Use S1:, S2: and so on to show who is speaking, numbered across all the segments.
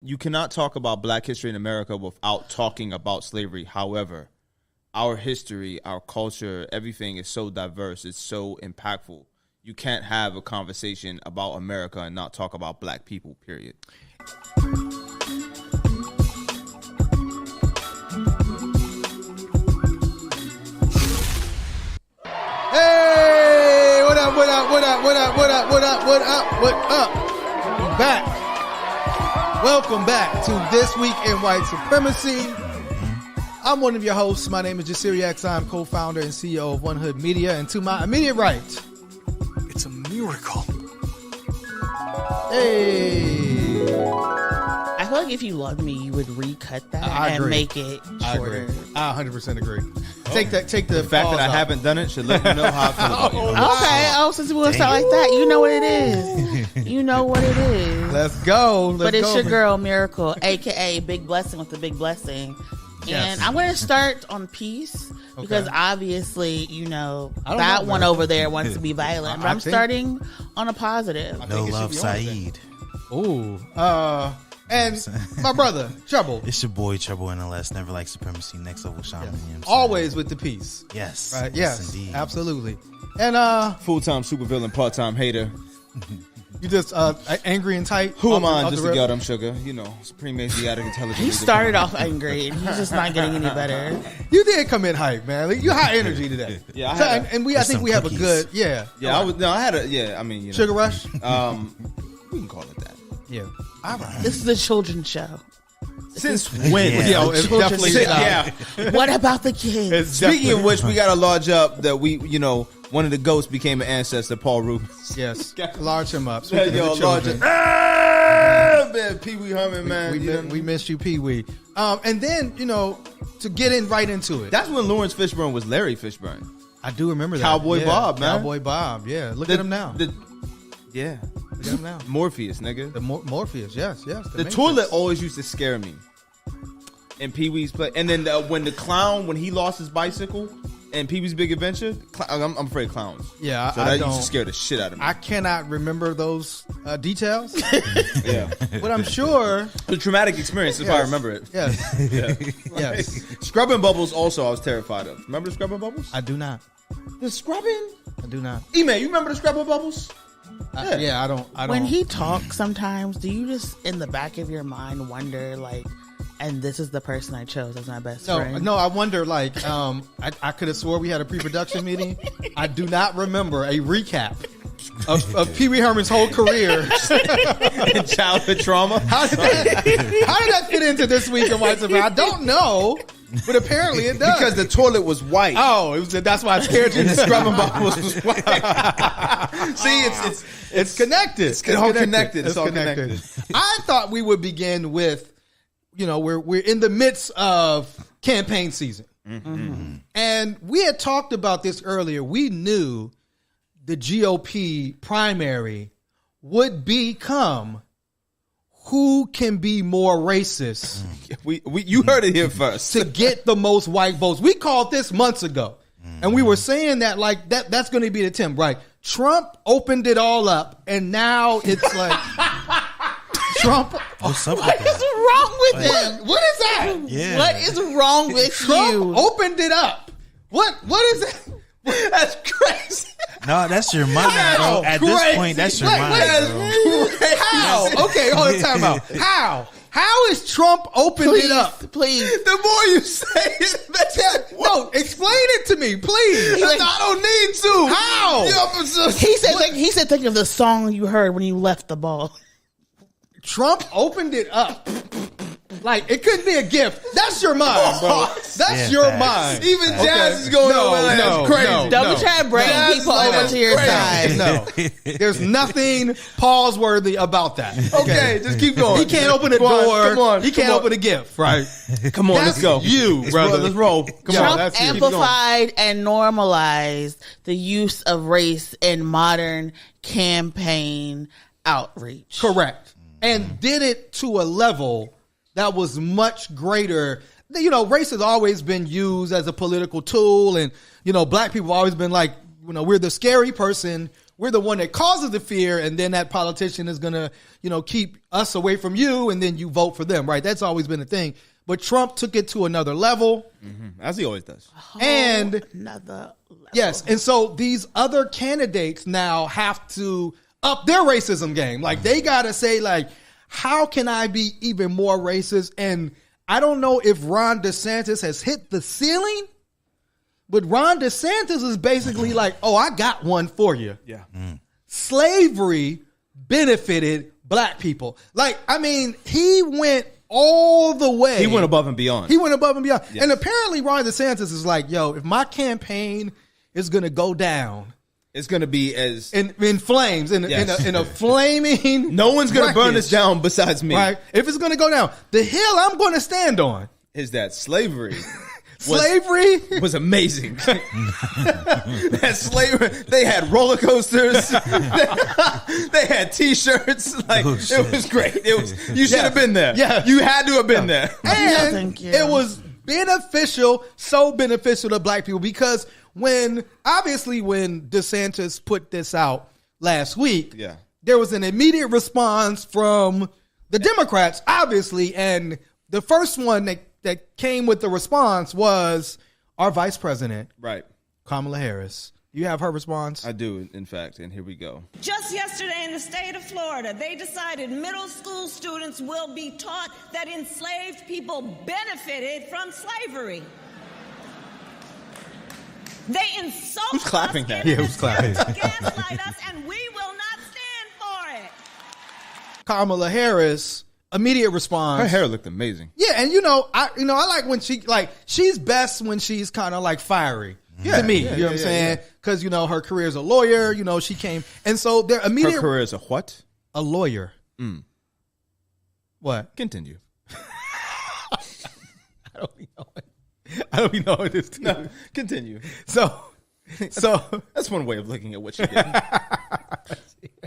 S1: You cannot talk about Black history in America without talking about slavery. However, our history, our culture, everything is so diverse. It's so impactful. You can't have a conversation about America and not talk about Black people, period.
S2: Hey, what up? We back. Welcome back to This Week in White Supremacy. I'm one of your hosts. My name is Jasiri X. I'm co-founder and CEO of One Hood Media. And to my immediate right,
S3: it's a miracle.
S2: Hey.
S4: I feel like if you loved me, you would recut that and
S2: agree.
S4: make it shorter.
S2: I 100% agree. Take the
S1: fact that I haven't done it should let you know how I feel about you.
S4: Okay. Oh, since we're gonna start like that, you know what it is. You know what it is.
S2: Let's go.
S4: But it's your girl Miracle, aka Big Blessing with the Big Blessing.
S2: Yes.
S4: And I'm going to start on peace because obviously, you know,
S2: I don't
S4: that
S2: know,
S4: one
S2: man.
S4: over there wants to be violent. But I'm starting on a positive.
S3: No love, Saeed.
S2: Ooh. And my brother, Trouble.
S3: It's your boy, Trouble NLS. Never like supremacy. Next level shaman.
S2: Yes.
S3: You know what I'm saying?
S2: Always with the peace.
S3: Yes.
S2: Right?
S3: Yes,
S2: Yes,
S3: indeed.
S2: absolutely. And
S1: Full-time supervillain, part-time hater.
S2: you just angry and tight.
S1: Who am I?
S2: Off
S1: Just
S2: the
S1: a
S2: rip?
S1: goddamn sugar. You know, supreme Asiatic intelligence.
S4: He started off angry and he's just not getting any better.
S2: You did come in hype, man. Like, you high energy today.
S1: Yeah, I
S2: So,
S1: had
S2: and I
S3: There's
S2: think
S3: some
S2: we have a
S3: cookies.
S2: good, yeah.
S1: Yeah, I had a, I mean, you know.
S2: Sugar rush?
S1: We can call it that.
S2: Yeah.
S3: All right.
S4: This is a children's show.
S1: Since when?
S3: Yeah.
S2: Yeah, it's definitely
S1: Yeah.
S4: What about the kids?
S1: Speaking of which, we got to large up that one of the ghosts became an ancestor, Paul Rubens.
S2: Yes. Large him up.
S1: Yeah,
S2: Speaking
S1: yo,
S2: of the
S1: large
S2: children,
S1: man, Pee Wee Herman, man.
S2: we missed you, Pee Wee. And then, to get in right into it.
S1: That's when Lawrence Fishburne was Larry Fishburne.
S2: I do remember that.
S1: Cowboy
S2: Yeah,
S1: Bob, man.
S2: Cowboy Bob, yeah. Look at him now.
S1: Yeah.
S2: Look at him now.
S1: Morpheus, nigga.
S2: The Morpheus, yes.
S1: The
S2: Matrix.
S1: toilet always used to scare me. And Pee Wee's play, and then when the clown, when he lost his bicycle, and Pee Wee's Big Adventure, I'm afraid of clowns.
S2: Yeah,
S1: so
S2: I
S1: that
S2: don't.
S1: used to scare the shit out of me.
S2: I cannot remember those details,
S1: Yeah,
S2: but I'm sure.
S1: the traumatic experience if I remember it.
S2: Yes,
S1: Yeah.
S2: yes.
S1: Scrubbing bubbles also I was terrified of. Remember the scrubbing bubbles?
S2: I do not.
S1: The scrubbing?
S2: I do not.
S1: E-man, you remember the scrubbing bubbles?
S2: Yeah, I don't.
S4: When he talks sometimes, do you just in the back of your mind wonder like, and this is the person I chose as my best friend?
S2: No, I wonder, like, I could have swore we had a pre-production meeting. I do not remember a recap of Pee Wee Herman's whole career.
S1: And childhood trauma?
S2: How did that fit into This Week in White Supremacy? I don't know, but apparently it does.
S1: Because the toilet was white.
S2: Oh, that's why I scared you.
S1: And the scrubbing bubbles was white. See,
S2: It's connected.
S1: It's all connected. It's all connected.
S2: I thought we would begin with, we're in the midst of campaign season. Mm-hmm. And we had talked about this earlier. We knew the GOP primary would become who can be more racist
S1: You heard it here first.
S2: to get the most white votes. We called this months ago. And we were saying that like that's going to be the attempt, right? Trump opened it all up, and now it's like Trump.
S3: What's up
S4: What
S3: with
S4: is
S3: that?
S4: wrong with him?
S2: What is that?
S3: Yeah.
S4: What is wrong with
S2: Trump
S4: you?
S2: opened it up. What is that?
S1: That's crazy.
S3: No, that's your mind, bro. At this point, that's your mind, bro.
S2: How? Okay, hold on, time out. How is Trump opened it up?
S4: Please.
S1: The more you say it,
S2: No, explain it to me, please.
S1: I don't need to.
S2: How?
S4: He said think of the song you heard when you left the ball.
S2: Trump opened it up. Like, it couldn't be a gift. That's your mind, bro. That's your
S3: facts.
S2: mind.
S1: Even Jazz is going over there. That's crazy.
S4: Don't try to bring people over to your side.
S2: No. There's nothing pause-worthy about that.
S1: Okay, just keep going.
S2: He can't open a
S1: Come on,
S2: door.
S1: come on,
S2: He can't
S1: come on.
S2: open a gift, right?
S1: Come on,
S2: That's
S1: let's go.
S2: you, brother.
S1: Let's roll. Come
S2: Yo,
S1: on.
S4: Trump
S2: that's you.
S4: amplified and normalized the use of race in modern campaign outreach.
S2: Correct. And did it to a level that was much greater. Race has always been used as a political tool, and black people have always been like, we're the scary person we're the one that causes the fear, and then that politician is going to, keep us away from you, and then you vote for them, right? That's always been the thing. But Trump took it to another level.
S1: Mm-hmm. As he always does.
S2: And
S4: another level.
S2: Yes, and so these other candidates now have to up their racism game. Like, they got to say, like, how can I be even more racist? And I don't know if Ron DeSantis has hit the ceiling, but Ron DeSantis is basically like, oh, I got one for you.
S1: Yeah.
S2: Slavery benefited black people. Like, I mean, he went all the way.
S1: He went above and beyond.
S2: Yes. And apparently Ron DeSantis is like, yo, if my campaign is going to go down,
S1: it's going to be as
S2: in flames, in a flaming.
S1: No one's going to burn us down besides me.
S2: Right? If it's going to go down, the hill I'm going to stand on
S1: is that slavery.
S2: Slavery
S1: was amazing. That slavery, they had roller coasters. They had T-shirts. Like, it was great. It was. You should have been there.
S2: Yeah,
S1: you had to have been there.
S2: And it was beneficial, so beneficial to black people, because when DeSantis put this out last week, there was an immediate response from the Democrats, obviously, and the first one that came with the response was our vice president,
S1: right,
S2: Kamala Harris. You have her response?
S1: I do, in fact, and here we go.
S5: Just yesterday in the state of Florida, they decided middle school students will be taught that enslaved people benefited from slavery. They insult
S1: Who's clapping that?
S2: Yeah, who's clapping?
S5: Gaslight us, and we will not stand for it.
S2: Kamala Harris, immediate response.
S1: Her hair looked amazing.
S2: Yeah, and I like when she's best when she's kind of like fiery. To me, you know what I'm saying? Because, her career as a lawyer, she came. And so their immediate...
S1: Her career as a what?
S2: A lawyer. What?
S1: Continue.
S2: I don't even know what this is.
S1: No, continue.
S2: So
S1: that's one way of looking at what she did.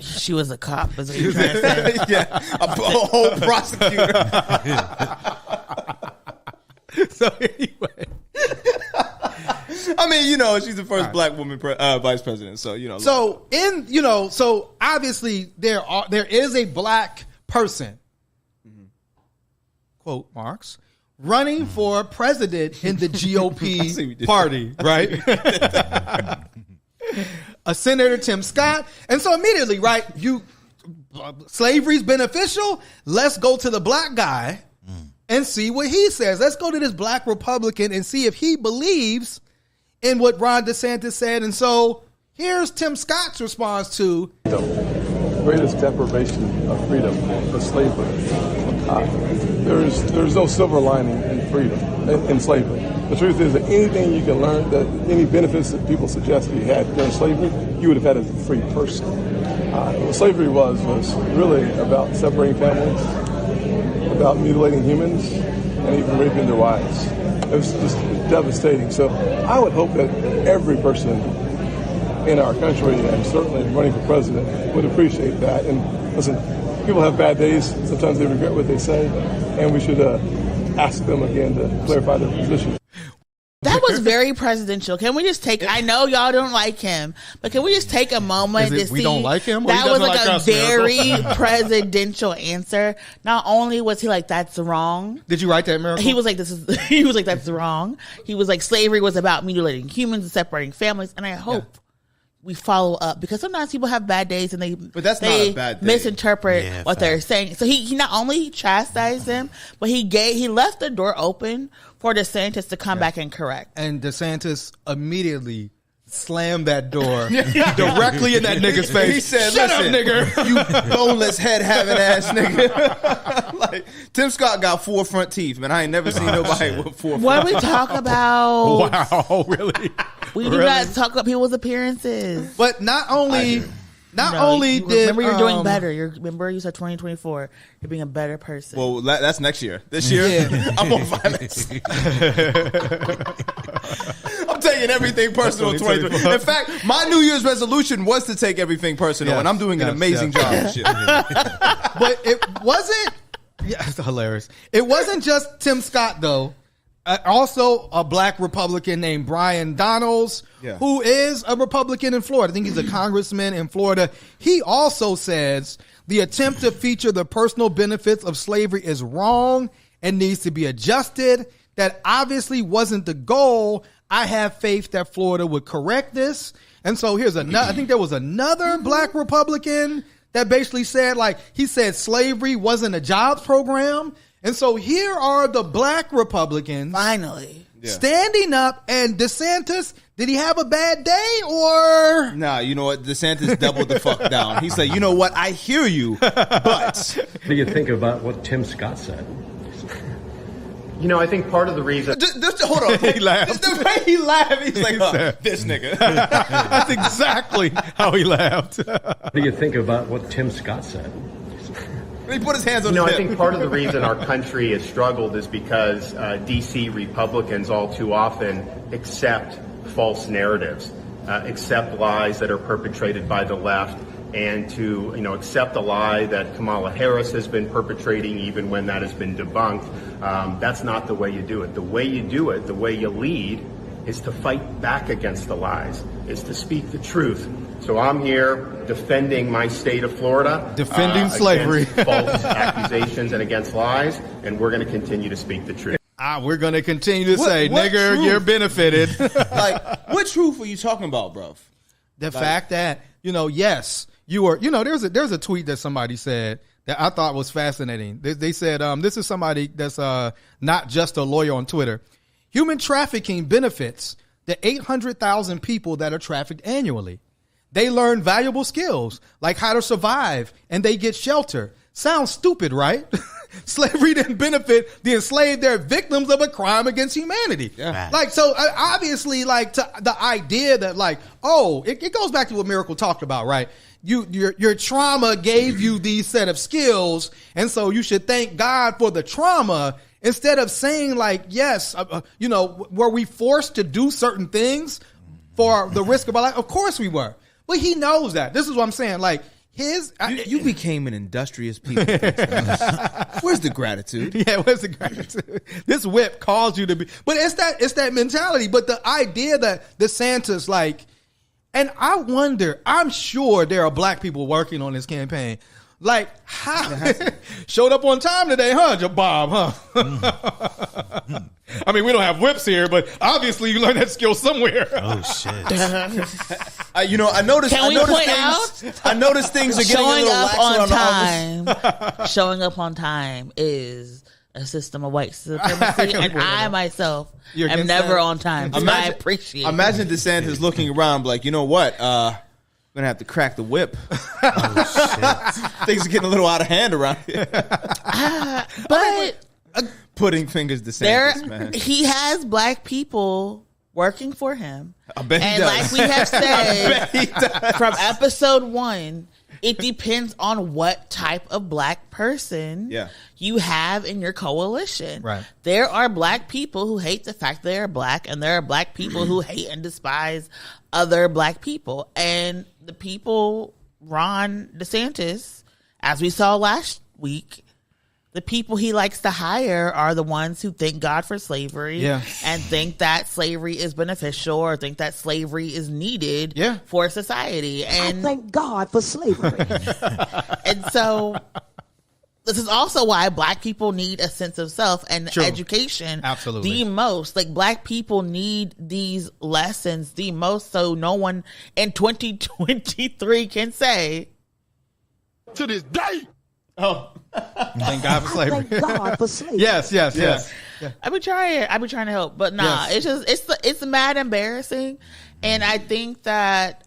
S4: She was a cop. Is what you're trying to say.
S1: Yeah, a whole prosecutor.
S2: So anyway,
S1: I mean, she's the first black woman vice president. So
S2: so obviously there is a black person, quote marks, running for president in the GOP party, right? A Senator Tim Scott. And so immediately, right, slavery's beneficial. Let's go to the black guy and see what he says. Let's go to this black Republican and see if he believes in what Ron DeSantis said. And so here's Tim Scott's response to
S6: the greatest deprivation of freedom is slavery. There's no silver lining in freedom, in slavery. The truth is that anything you can learn, that any benefits that people suggest you had during slavery, you would have had as a free person. What slavery was really about separating families, about mutilating humans, and even raping their wives. It was just devastating. So I would hope that every person in our country, and certainly running for president, would appreciate that. And listen, people have bad days. Sometimes they regret what they say, and we should ask them again to clarify their position.
S4: That was very presidential. Can we just take? I know y'all don't like him, but can we just take a moment to see?
S2: We don't like him.
S4: That was like a very presidential answer. Not only was he like, "That's wrong."
S2: Did you write that, Miracle?
S4: He was like, He was like, "That's wrong." He was like, "Slavery was about mutilating humans and separating families." And I hope we follow up, because sometimes people have bad days and they
S1: not a bad day.
S4: misinterpret what they're saying. So he not only chastised him, but he left the door open for DeSantis to come back and correct.
S2: And DeSantis immediately slammed that door directly in that nigga's face.
S1: He said,
S2: "Shut up, nigga.
S1: You boneless head having ass nigga." Like, Tim Scott got 4 front teeth, man. I ain't never seen nobody with 4 front
S4: What we talk about?
S2: Wow, really?
S4: We do not talk about people's appearances.
S2: But not only did
S4: remember, you're doing better. Remember, you said 2024. You're being a better person.
S1: Well, that's next year. This year, I'm on violence. I'm taking everything personal. 2020. In fact, my New Year's resolution was to take everything personal, and I'm doing an amazing job.
S2: But it wasn't. Yeah, it's hilarious. It wasn't just Tim Scott though Also, a black Republican named Brian Donalds, who is a Republican in Florida. I think he's a congressman in Florida. He also says the attempt to feature the personal benefits of slavery is wrong and needs to be adjusted. That obviously wasn't the goal. I have faith that Florida would correct this. And so here's another, I think there was another black Republican that basically said, like, he said slavery wasn't a jobs program. And so here are the black Republicans
S4: finally
S2: standing up. And DeSantis, did he have a bad day or?
S1: Nah, you know what? DeSantis doubled the fuck down. He said, you know what? I hear you, but.
S7: What do you think about what Tim Scott said? You know, I think part of the reason...
S1: Hold on.
S2: He laughed.
S1: The way he laughed, he's like, this nigga.
S2: That's exactly how he laughed.
S7: What do you think about what Tim Scott said?
S1: He put his hands on his
S7: hip.
S1: I
S7: think part of the reason our country has struggled is because D.C. Republicans all too often accept false narratives, accept lies that are perpetrated by the left, and to accept a lie that Kamala Harris has been perpetrating even when that has been debunked. That's not the way you do it. The way you do it, the way you lead, is to fight back against the lies, is to speak the truth. So I'm here defending my state of Florida.
S2: Defending slavery.
S7: Against false accusations and against lies, and we're going to continue to speak the truth.
S2: We're going to continue to say, nigger, truth? You're benefited.
S1: Like, what truth are you talking about, bro?
S2: The fact that, yes, you were, there's a tweet that somebody said that I thought was fascinating. They said, this is somebody that's not just a lawyer on Twitter. Human trafficking benefits the 800,000 people that are trafficked annually. They learn valuable skills like how to survive and they get shelter. Sounds stupid, right? Slavery didn't benefit the enslaved. They're victims of a crime against humanity.
S1: Yeah.
S2: Like, so obviously, like, to the idea that, like, it goes back to what Miracle talked about, right? Your trauma gave you these set of skills, and so you should thank God for the trauma instead of saying, like, yes, were we forced to do certain things for the risk of our life? Of course we were. But he knows that. This is what I'm saying. Like,
S1: you became an industrious people. Where's the gratitude?
S2: Yeah, where's the gratitude? This whip caused you to be. But it's that mentality. But the idea that DeSantis, like, and I wonder, I'm sure there are black people working on this campaign. Like, how showed up on time today, huh, Bob, huh? I mean, we don't have whips here, but obviously you learned that skill somewhere.
S3: Oh shit!
S1: I noticed. I noticed things are getting a little lax around the office.
S4: Showing up on time is a system of white supremacy, and I myself am never on time. So I appreciate.
S1: Imagine DeSantis looking around, like, you know what? I'm gonna have to crack the whip. Oh, shit. Things are getting a little out of hand around here.
S4: But
S1: putting fingers DeSantis, man.
S4: He has black people working for him.
S1: I bet he does.
S4: Like we have said from episode 1, it depends on what type of black person you have in your coalition.
S2: Right.
S4: There are black people who hate the fact they are black, and there are black people who hate and despise other black people. And the people, Ron DeSantis, as we saw last week, the people he likes to hire are the ones who thank God for slavery and think that slavery is beneficial or think that slavery is needed for society. And
S8: I thank God for slavery.
S4: And so this is also why black people need a sense of self and education.
S2: Absolutely.
S4: The most. Like, black people need these lessons the most, so no one in 2023 can say
S9: to this day,
S2: thank God for slavery.
S8: Thank God for slavery.
S2: Yes. Yeah.
S4: I be trying to help, but nah, it's mad embarrassing. And I think that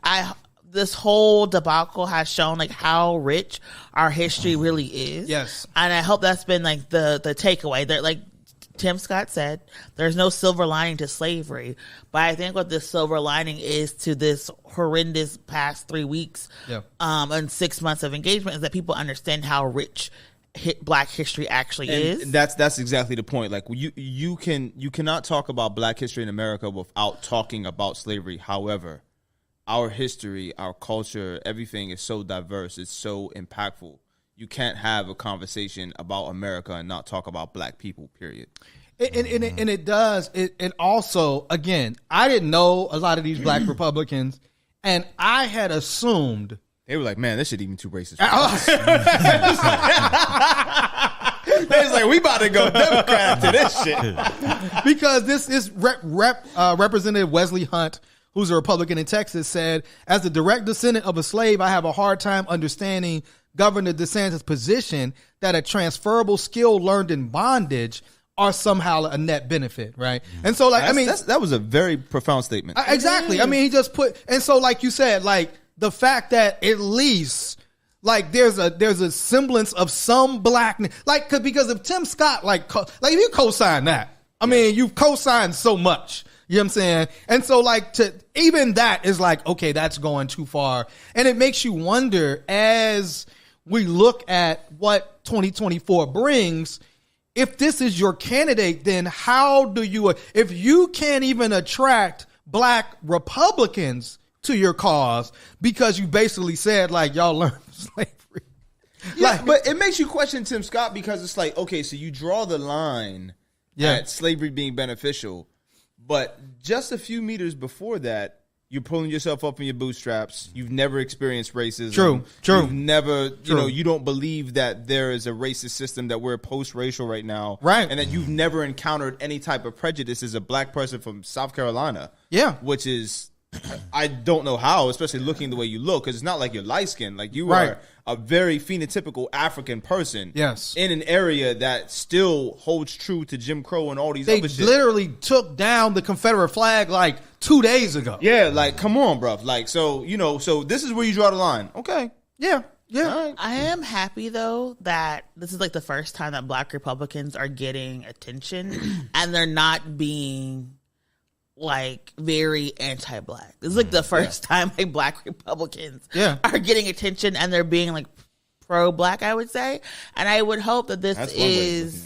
S4: this whole debacle has shown, like, how rich our history really is.
S2: Yes.
S4: And I hope that's been, like, the takeaway. That, like Tim Scott said, there's no silver lining to slavery. But I think what the silver lining is to this horrendous past 3 weeks and 6 months of engagement is that people understand how rich black history actually is.
S1: And that's exactly the point. Like, you cannot talk about black history in America without talking about slavery. However, our history, our culture, everything is so diverse. It's so impactful. You can't have a conversation about America and not talk about black people, period.
S2: And it does. And also, again, I didn't know a lot of these black Republicans, and I had assumed
S1: they were like, man, this shit even too racist. They was like, we about to go Democrat to this shit.
S2: Because this is Representative Wesley Hunt, who's a Republican in Texas, said, as the direct descendant of a slave, I have a hard time understanding Governor DeSantis' position that a transferable skill learned in bondage are somehow a net benefit, right? And so, like,
S1: that was a very profound statement.
S2: Exactly. I mean, he just put, and so, like you said, like the fact that at least, like, there's a semblance of some blackness, like, because if Tim Scott, like if you co-sign that, I mean, you've co-signed so much. You know what I'm saying? And so, like, to even that is like, okay, that's going too far, and it makes you wonder as we look at what 2024 brings. If this is your candidate, then how do you, if you can't even attract black Republicans to your cause because you basically said, like, y'all learned slavery.
S1: Yeah, like, but it makes you question Tim Scott because it's like, okay, so you draw the line at slavery being beneficial, but just a few meters before that, you're pulling yourself up in your bootstraps. You've never experienced racism.
S2: True.
S1: You've never, you don't believe that there is a racist system, that we're post-racial right now.
S2: Right.
S1: And that you've never encountered any type of prejudice as a black person from South Carolina.
S2: Yeah.
S1: Which is, I don't know how, especially looking the way you look, because it's not like you're light-skinned. Like, you are a very phenotypical African person.
S2: Yes.
S1: In an area that still holds true to Jim Crow and all these other shit.
S2: They literally took down the Confederate flag like 2 days ago.
S1: Yeah, like, come on, bro. Like, so, so this is where you draw the line. Okay.
S2: Yeah.
S1: Right.
S4: I am happy, though, that this is like the first time that black Republicans are getting attention and they're not being like very anti-black. This is like the first time like black Republicans are getting attention and they're being like pro-black, I would say. And I would hope that this is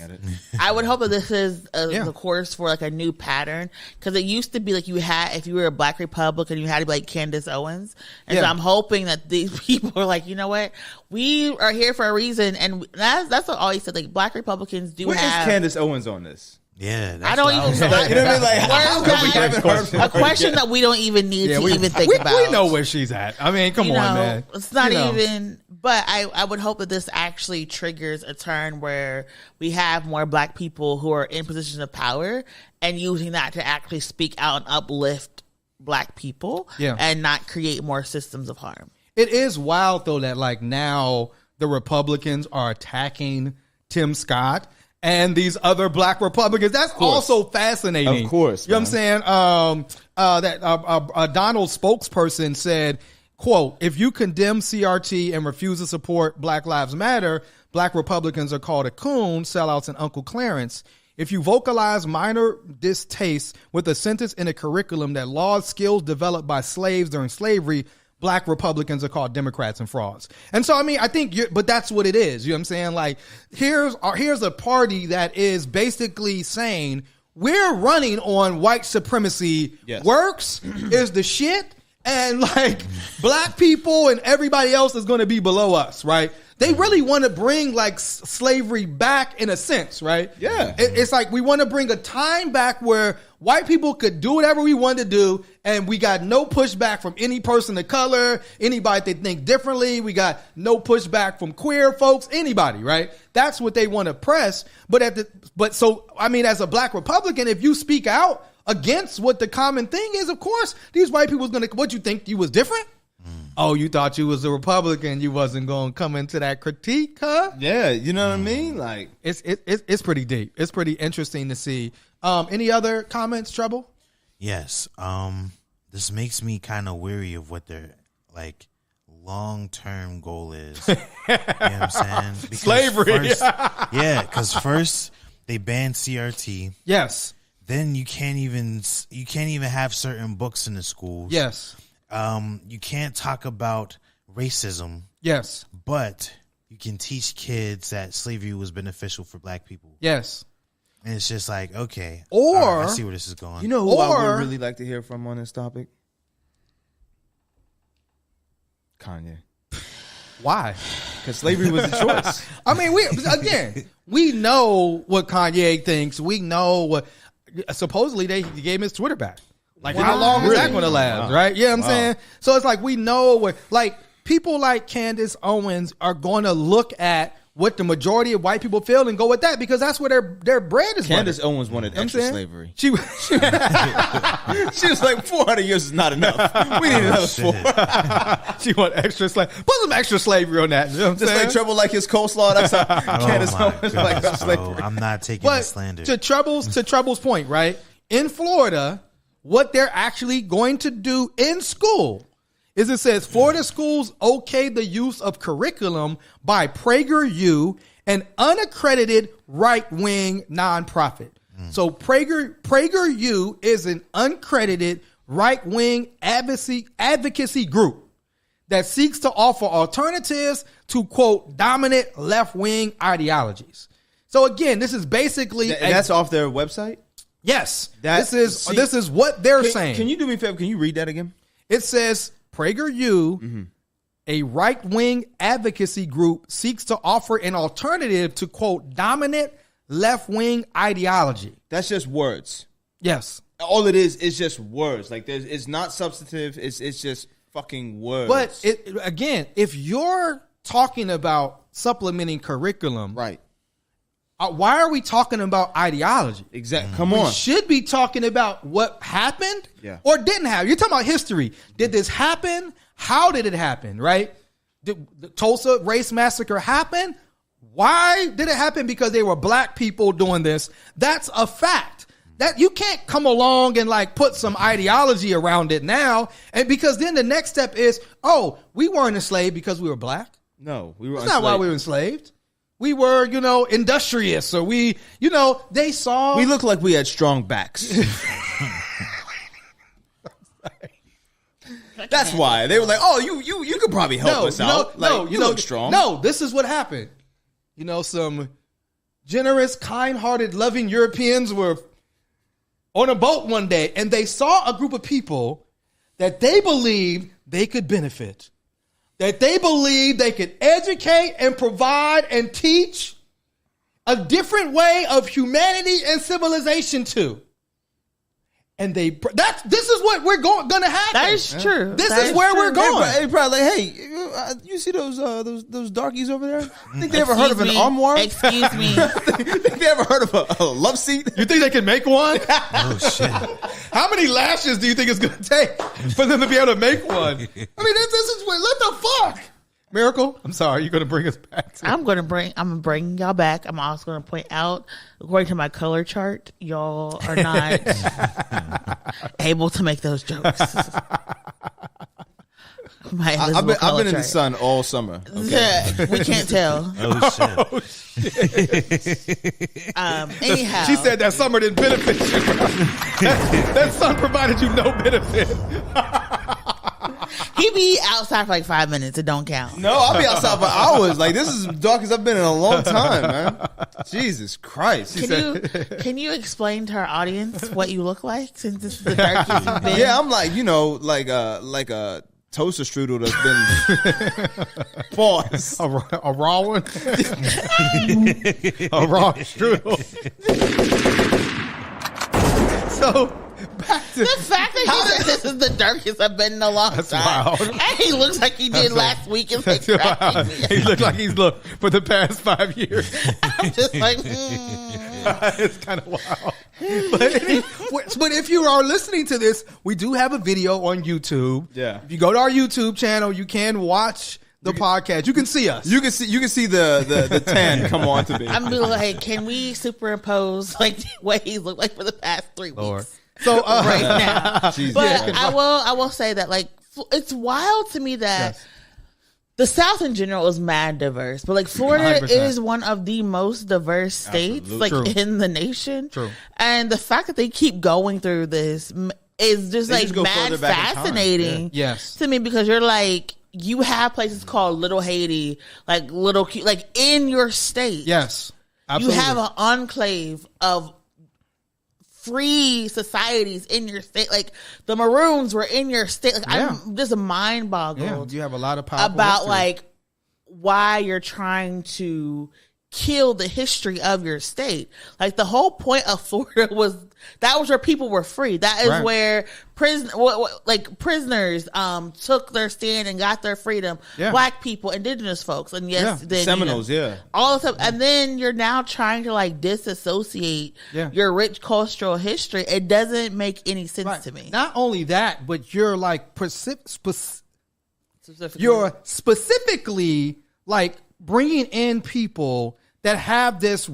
S4: I would hope that this is the course for like a new pattern, because it used to be like you had, if you were a black Republican, you had to be like Candace Owens. And so I'm hoping that these people are like, you know what, we are here for a reason. And that's what I always said, like black Republicans do
S1: Where
S4: have.
S1: is Candace Owens on this?
S3: Yeah,
S4: I don't even know.
S1: You know what I mean? Like,
S4: a question that we don't even need to even think about.
S2: We know where she's at. I mean, come on, man.
S4: It's not even. But I would hope that this actually triggers a turn where we have more black people who are in positions of power and using that to actually speak out and uplift black people and not create more systems of harm.
S2: It is wild, though, that like now the Republicans are attacking Tim Scott and these other black Republicans. That's also fascinating.
S1: Of course.
S2: You know what I'm saying? That Donald spokesperson said, quote, if you condemn CRT and refuse to support Black Lives Matter, black Republicans are called a coon, sellouts, and Uncle Clarence. If you vocalize minor distaste with a sentence in a curriculum that laws skills developed by slaves during slavery, black Republicans are called Democrats and frauds. And so, I mean, I think, but that's what it is. You know what I'm saying? Like, here's a party that is basically saying, we're running on white supremacy. Works is the shit. And like black people and everybody else is going to be below us, right? They really want to bring like slavery back in a sense, right?
S1: Yeah.
S2: It's like we want to bring a time back where white people could do whatever we wanted to do, and we got no pushback from any person of color, anybody that think differently. We got no pushback from queer folks, anybody, right? That's what they want to press. But so I mean, as a black Republican, if you speak out against what the common thing is, of course, these white people's gonna. What, you think you was different? Oh, you thought you was a Republican, you wasn't gonna come into that critique, huh?
S1: Yeah, you know what I mean. Like
S2: it's pretty deep. It's pretty interesting to see. Any other comments, Trouble?
S3: Yes. This makes me kind of weary of what their like long-term goal is. You know what I'm saying? Because
S2: slavery.
S3: Because first they banned CRT.
S2: Yes.
S3: Then you can't even have certain books in the schools.
S2: Yes.
S3: You can't talk about racism.
S2: Yes.
S3: But you can teach kids that slavery was beneficial for black people.
S2: Yes.
S3: And it's just like, okay.
S2: Or
S3: I see where this is going.
S1: You know who I would really like to hear from on this topic? Kanye.
S2: Why?
S1: Because slavery was the choice.
S2: I mean, we know what Kanye thinks. We know what. Supposedly, they gave him his Twitter back. Like, how long is that going to last? Right? Yeah, I'm saying. So it's like we know what. Like, people like Candace Owens are going to look at what the majority of white people feel and go with that because that's where their bread is.
S1: Candace Owens wanted extra slavery.
S2: She was
S1: like, 400 years is not enough. We need another 4.
S2: She wanted extra slavery. Put some extra slavery on that. You know what I'm
S1: Just
S2: saying?
S1: like Trouble like his coleslaw. That's how Candace Owens like slavery.
S3: I'm not taking the slander.
S2: To Trouble's point, right? In Florida, what they're actually going to do in school is it says Florida schools okay the use of curriculum by PragerU, an unaccredited right-wing nonprofit. So PragerU is an uncredited right-wing advocacy group that seeks to offer alternatives to, quote, dominant left-wing ideologies. So again, this is basically...
S1: that's off their website?
S2: Yes. This is what they're saying.
S1: Can you do me a favor? Can you read that again?
S2: It says... PragerU, a right-wing advocacy group, seeks to offer an alternative to, quote, dominant left-wing ideology.
S1: That's just words.
S2: Yes.
S1: All it is just words. Like, it's not substantive. It's just fucking words.
S2: But, again, if you're talking about supplementing curriculum,
S1: right?
S2: Why are we talking about ideology?
S1: Exactly. Come on.
S2: We should be talking about what happened or didn't happen. You're talking about history. Did this happen? How did it happen, right? Did the Tulsa race massacre happen? Why did it happen? Because they were black people doing this. That's a fact. That you can't come along and like put some ideology around it now. And because then the next step is, we weren't enslaved because we were black.
S1: No, we were
S2: That's not why we were enslaved. We were, industrious, or they saw...
S1: We looked like we had strong backs. That's why. They were like, you could probably help us out. You look strong.
S2: No, this is what happened. Some generous, kind-hearted, loving Europeans were on a boat one day, and they saw a group of people that they believed they could benefit. That they believe they could educate and provide and teach a different way of humanity and civilization to. And this is what we're going to happen.
S4: That is true.
S2: This is where we're going.
S1: They probably like, hey, you see those darkies over there? Think they ever heard of an armoire?
S4: Excuse me.
S1: Think they ever heard of a love seat?
S2: You think they can make one?
S3: Oh shit!
S2: How many lashes do you think it's going to take for them to be able to make one? I mean, this is what the fuck. Miracle, I'm sorry, you're going to bring us back.
S4: I'm going to bring y'all back. I'm also going to point out, according to my color chart, y'all are not able to make those jokes.
S1: I've been in the sun all summer. Okay?
S4: We can't tell.
S3: Oh shit!
S4: Anyhow,
S2: she said that summer didn't benefit you. That sun provided you no benefit.
S4: He be outside for like 5 minutes. It don't count.
S1: No, I'll be outside for hours. Like, this is as dark as I've been in a long time, man. Jesus Christ.
S4: Can you explain to our audience what you look like since this is the darkest you've been?
S1: Yeah, I'm like, like a toaster strudel that's been pause.
S2: A raw one? A raw strudel. So...
S4: The fact that he said this is the darkest I've been in a long time.
S2: Wild.
S4: And he looks like he did last week. Is like
S2: he looked like he's looked for the past 5 years.
S4: I'm just like,
S2: It's kind of wild. But if you are listening to this, we do have a video on YouTube.
S1: Yeah.
S2: If you go to our YouTube channel, you can watch the podcast. You can see us.
S1: You can see the tan come on to me.
S4: I'm like, can we superimpose like what he's looked like for the past 3 weeks?
S2: So
S4: right now,
S1: Jesus.
S4: But I will say that like it's wild to me that the South in general is mad diverse, but like Florida
S2: 100%.
S4: is one of the most diverse states in the nation.
S2: True.
S4: And the fact that they keep going through this is just
S1: They just go
S4: mad
S1: further back in time.
S4: fascinating.
S2: Yeah. Yes.
S4: To me, because you're like, you have places called Little Haiti, like like in your state.
S2: Yes. Absolutely.
S4: You have an enclave of free societies in your state. Like the Maroons were in your state. Like I'm just mind boggled.
S2: You have a lot of powerful
S4: about
S2: history.
S4: like why you're trying to kill the history of your state. Like the whole point of Florida was where people were free. That is where prisoners took their stand and got their freedom. Yeah. Black people, indigenous folks, and then,
S1: Seminoles,
S4: all of stuff. And then you're now trying to like disassociate your rich cultural history. It doesn't make any sense to me.
S2: Not only that, but you're like you're specifically like bringing in people that have this,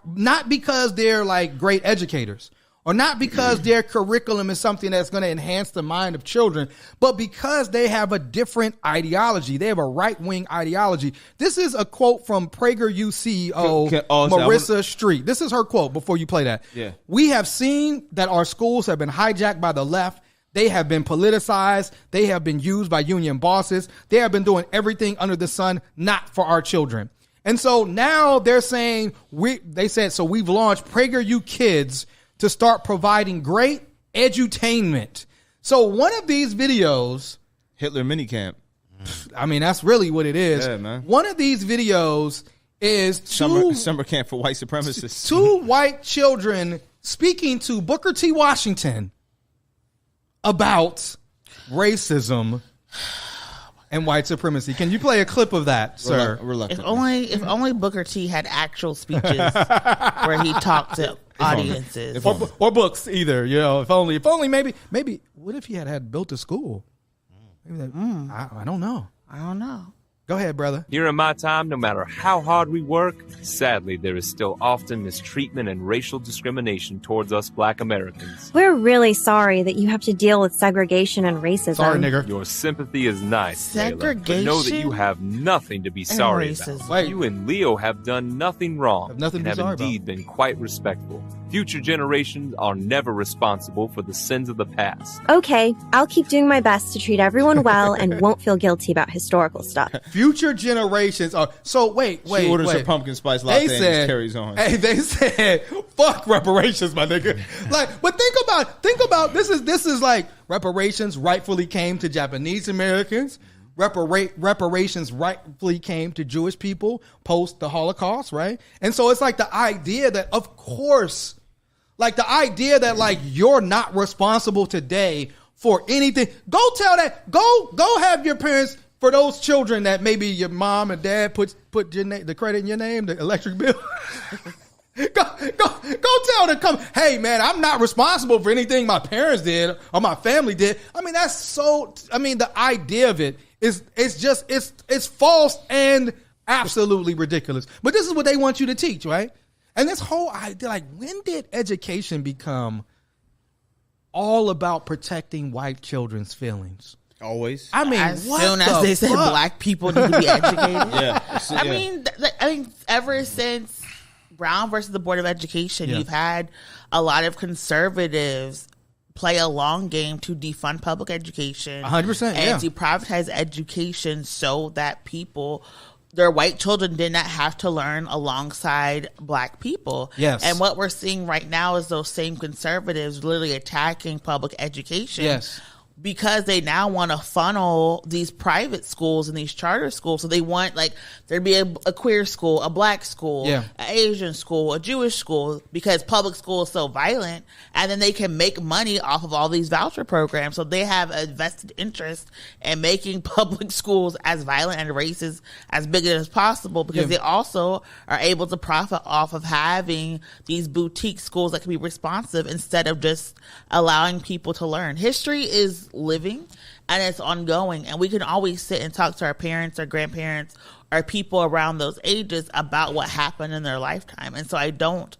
S2: not because they're like great educators or not because their curriculum is something that's going to enhance the mind of children, but because they have a different ideology. They have a right-wing ideology. This is a quote from PragerU CEO Marissa Street. This is her quote before you play that.
S1: Yeah.
S2: We have seen that our schools have been hijacked by the left. They have been politicized. They have been used by union bosses. They have been doing everything under the sun, not for our children. And so now they're saying, we've launched PragerU Kids to start providing great edutainment. So one of these videos,
S1: Hitler minicamp.
S2: I mean, that's really what it is.
S1: Yeah, man.
S2: One of these videos is
S1: summer camp for white supremacists.
S2: Two white children speaking to Booker T. Washington about racism and white supremacy. Can you play a clip of that, sir?
S4: If only Booker T had actual speeches where he talked to audiences
S2: or books either. You know, if only maybe what if he had built a school? Maybe I don't know. Go ahead, brother.
S10: Here in my time, no matter how hard we work, sadly, there is still often mistreatment and racial discrimination towards us Black Americans.
S11: We're really sorry that you have to deal with segregation and racism.
S2: Sorry, nigger.
S10: Your sympathy is nice,
S4: segregation,
S10: Layla, but know that you have nothing to be sorry about.
S2: Wait.
S10: You and Leo have done nothing wrong
S2: and have
S10: indeed been quite respectful. Future generations are never responsible for the sins of the past.
S11: Okay, I'll keep doing my best to treat everyone well and won't feel guilty about historical stuff.
S2: Future generations are... So, wait.
S1: She orders her pumpkin spice latte and just carries on.
S2: Hey, they said, fuck reparations, my nigga. But think about, this is like reparations rightfully came to Japanese Americans. Reparations rightfully came to Jewish people post the Holocaust, right? And so it's like the idea that, of course... Like the idea that like you're not responsible today for anything. Go tell that. Go have your parents, for those children that maybe your mom and dad put the credit in your name, the electric bill. go tell them, come, hey man, I'm not responsible for anything my parents did or my family did. I mean, the idea of it is it's false and absolutely ridiculous. But this is what they want you to teach, right? And this whole idea, like, when did education become all about protecting white children's feelings?
S1: Always.
S4: I mean, as soon as they said Black people need to be educated. I mean, ever since Brown versus the Board of Education, you've had a lot of conservatives play a long game to defund public education.
S2: 100%,
S4: and to privatize education so that their white children did not have to learn alongside Black people.
S2: Yes.
S4: And what we're seeing right now is those same conservatives literally attacking public education.
S2: Yes.
S4: Because they now want to funnel these private schools and these charter schools. So they want, like, there'd be a queer school, a Black school, an Asian school, a Jewish school, because public school is so violent. And then they can make money off of all these voucher programs. So they have a vested interest in making public schools as violent and racist as big as possible, because they also are able to profit off of having these boutique schools that can be responsive instead of just allowing people to learn. History is living and it's ongoing, and we can always sit and talk to our parents or grandparents or people around those ages about what happened in their lifetime. And so I don't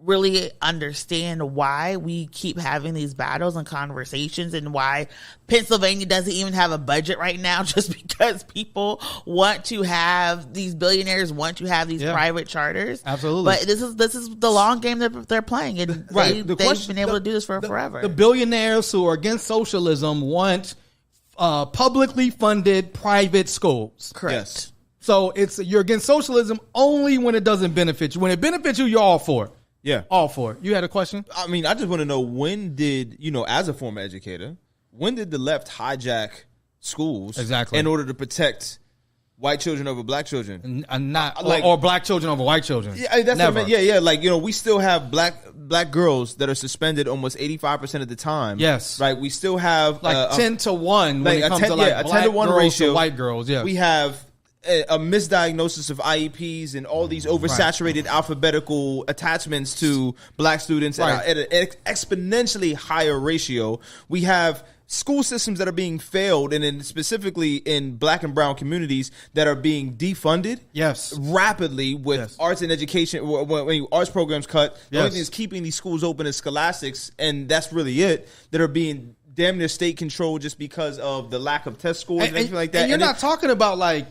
S4: really understand why we keep having these battles and conversations, and why Pennsylvania doesn't even have a budget right now, just because people want to have, these billionaires want to have these private charters.
S2: Absolutely.
S4: But this is the long game that they're playing, and they've been able to do this for forever.
S2: The billionaires who are against socialism want publicly funded private schools.
S4: Correct.
S1: Yes.
S2: So you're against socialism only when it doesn't benefit you. When it benefits you, you're all for it.
S1: Yeah.
S2: All for it. You had a question?
S1: I mean, I just want to know, when did, as a former educator, when did the left hijack schools
S2: in order to protect
S1: white children over black children,
S2: not like or black children over white children.
S1: Yeah, that's never. What I mean. Yeah. Like we still have black girls that are suspended almost 85% of the time.
S2: Yes,
S1: right. We still have
S2: like 10 to 1 when it comes to like black 10 to 1 girls ratio to white girls. Yeah,
S1: we have a misdiagnosis of IEPs and all these oversaturated alphabetical attachments to black students at an exponentially higher ratio. We have school systems that are being failed, and then specifically in black and brown communities that are being defunded rapidly with arts and education. When arts programs cut, the only thing that's keeping these schools open is scholastics, and that's really it, that are being damn near state controlled just because of the lack of test scores and everything like that.
S2: And you're not talking about like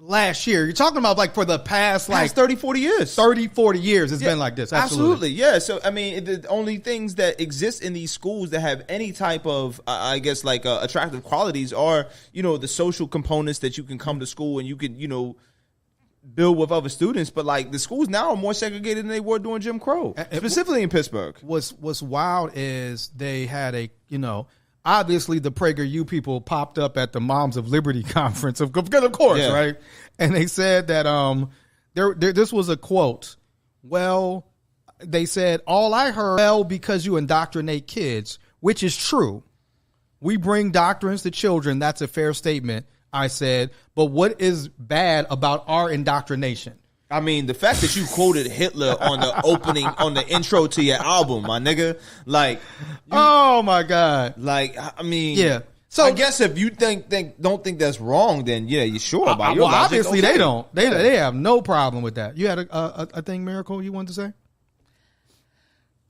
S2: last year. You're talking about like for the past 30, 40 years. 30, 40 years it's been like this. Absolutely.
S1: Yeah. So, I mean, the only things that exist in these schools that have any type of, I guess, like attractive qualities are, the social components that you can come to school and you can, build with other students. But like the schools now are more segregated than they were during Jim Crow, specifically in Pittsburgh.
S2: What's wild is they had obviously the PragerU people popped up at the Moms of Liberty conference, of course, right? And they said that this was a quote. Well, they said, all I heard, because you indoctrinate kids, which is true. We bring doctrines to children. That's a fair statement, I said. But what is bad about our indoctrination?
S1: I mean, the fact that you quoted Hitler on the intro to your album, my nigga,
S2: oh my God.
S1: I mean,
S2: yeah.
S1: So I guess if you don't think that's wrong, then you're sure about your
S2: logic. Obviously
S1: okay.
S2: They don't. They have no problem with that. You had a thing, Miracle, you wanted to say?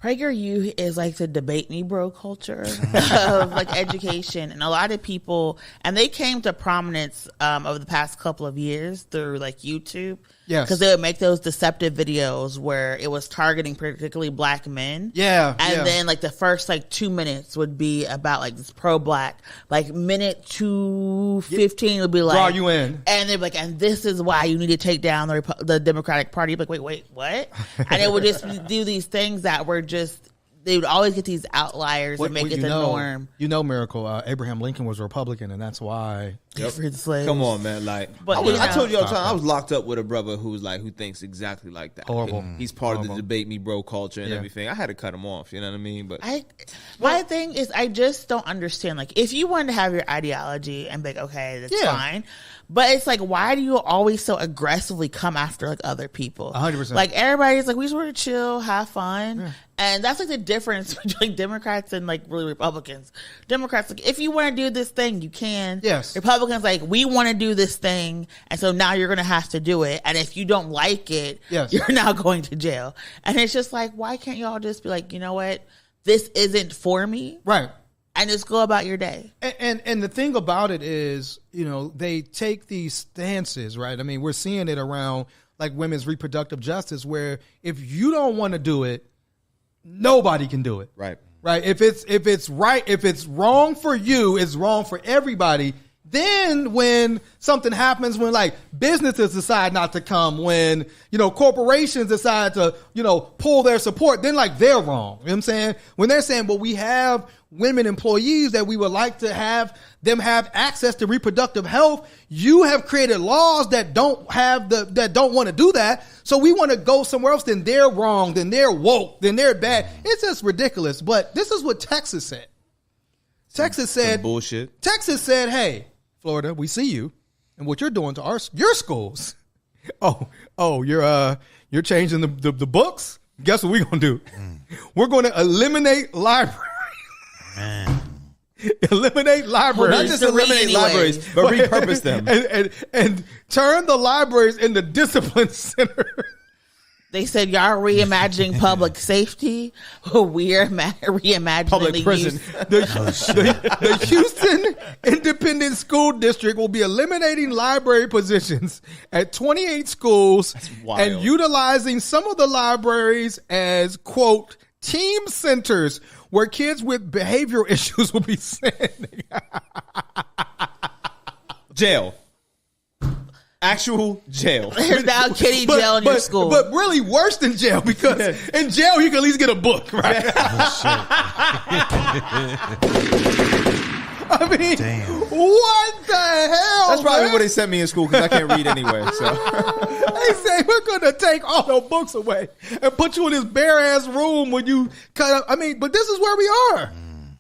S4: PragerU is like the debate me bro culture of like education, and a lot of people, and they came to prominence over the past couple of years through like YouTube.
S2: Yes,
S4: because they would make those deceptive videos where it was targeting particularly black men.
S2: Yeah,
S4: and then like the first like 2 minutes would be about like this pro-black. Like minute 2:15 would be like
S2: draw you in,
S4: and they're like, and this is why you need to take down the Democratic Party. You'd be like, wait, what? And it would just do these things that were just. They would always get these outliers and make it the norm.
S2: Miracle, Abraham Lincoln was a Republican, and that's why.
S1: Come on, man. I told you all the time, I was locked up with a brother who thinks exactly like that.
S2: Horrible.
S1: He's part of the debate me bro culture and everything. I had to cut him off, you know what I mean? But
S4: my thing is, I just don't understand. Like, if you want to have your ideology and be like, okay, that's fine. But it's like, why do you always so aggressively come after like other people?
S2: 100%.
S4: Like everybody's like, we just want to chill, have fun, and that's like the difference between Democrats and like really Republicans. Democrats like, if you want to do this thing, you can.
S2: Yes.
S4: Republicans like, we want to do this thing, and so now you're going to have to do it. And if you don't like it, you're now going to jail. And it's just like, why can't y'all just be like, you know what, this isn't for me,
S2: right?
S4: And just go about your day.
S2: And the thing about it is, they take these stances, right? I mean, we're seeing it around like women's reproductive justice, where if you don't want to do it, nobody can do it.
S1: Right.
S2: Right. If it's wrong for you, it's wrong for everybody. Then when something happens, when like businesses decide not to come, when, corporations decide to, pull their support, then like they're wrong. You know what I'm saying? When they're saying, well, we have women employees that we would like to have them have access to reproductive health. You have created laws that don't want to do that. So we want to go somewhere else. Then they're wrong. Then they're woke. Then they're bad. It's just ridiculous. But this is what Texas said. Texas said,
S1: bullshit.
S2: Texas said, hey, Florida, we see you and what you're doing to your schools. You're changing the books. Guess what we're gonna do? We're going to eliminate libraries. Eliminate libraries.
S1: Not just eliminate libraries, but repurpose them
S2: and turn the libraries into discipline centers.
S4: They said, y'all are reimagining public safety. We're reimagining
S1: public prison.
S2: The Houston Independent School District will be eliminating library positions at 28 schools and utilizing some of the libraries as, quote, team centers where kids with behavioral issues will be sent.
S1: Jail. Actual jail.
S4: There's now kitty jail in your school.
S2: But really worse than jail, because in jail you can at least get a book, right? I mean, What the hell?
S1: That's probably
S2: man?
S1: what they sent me in school because I can't read anyway. So
S2: They say we're going to take all the books away and put you in this bare ass room when you cut up. I mean, but this is where we are.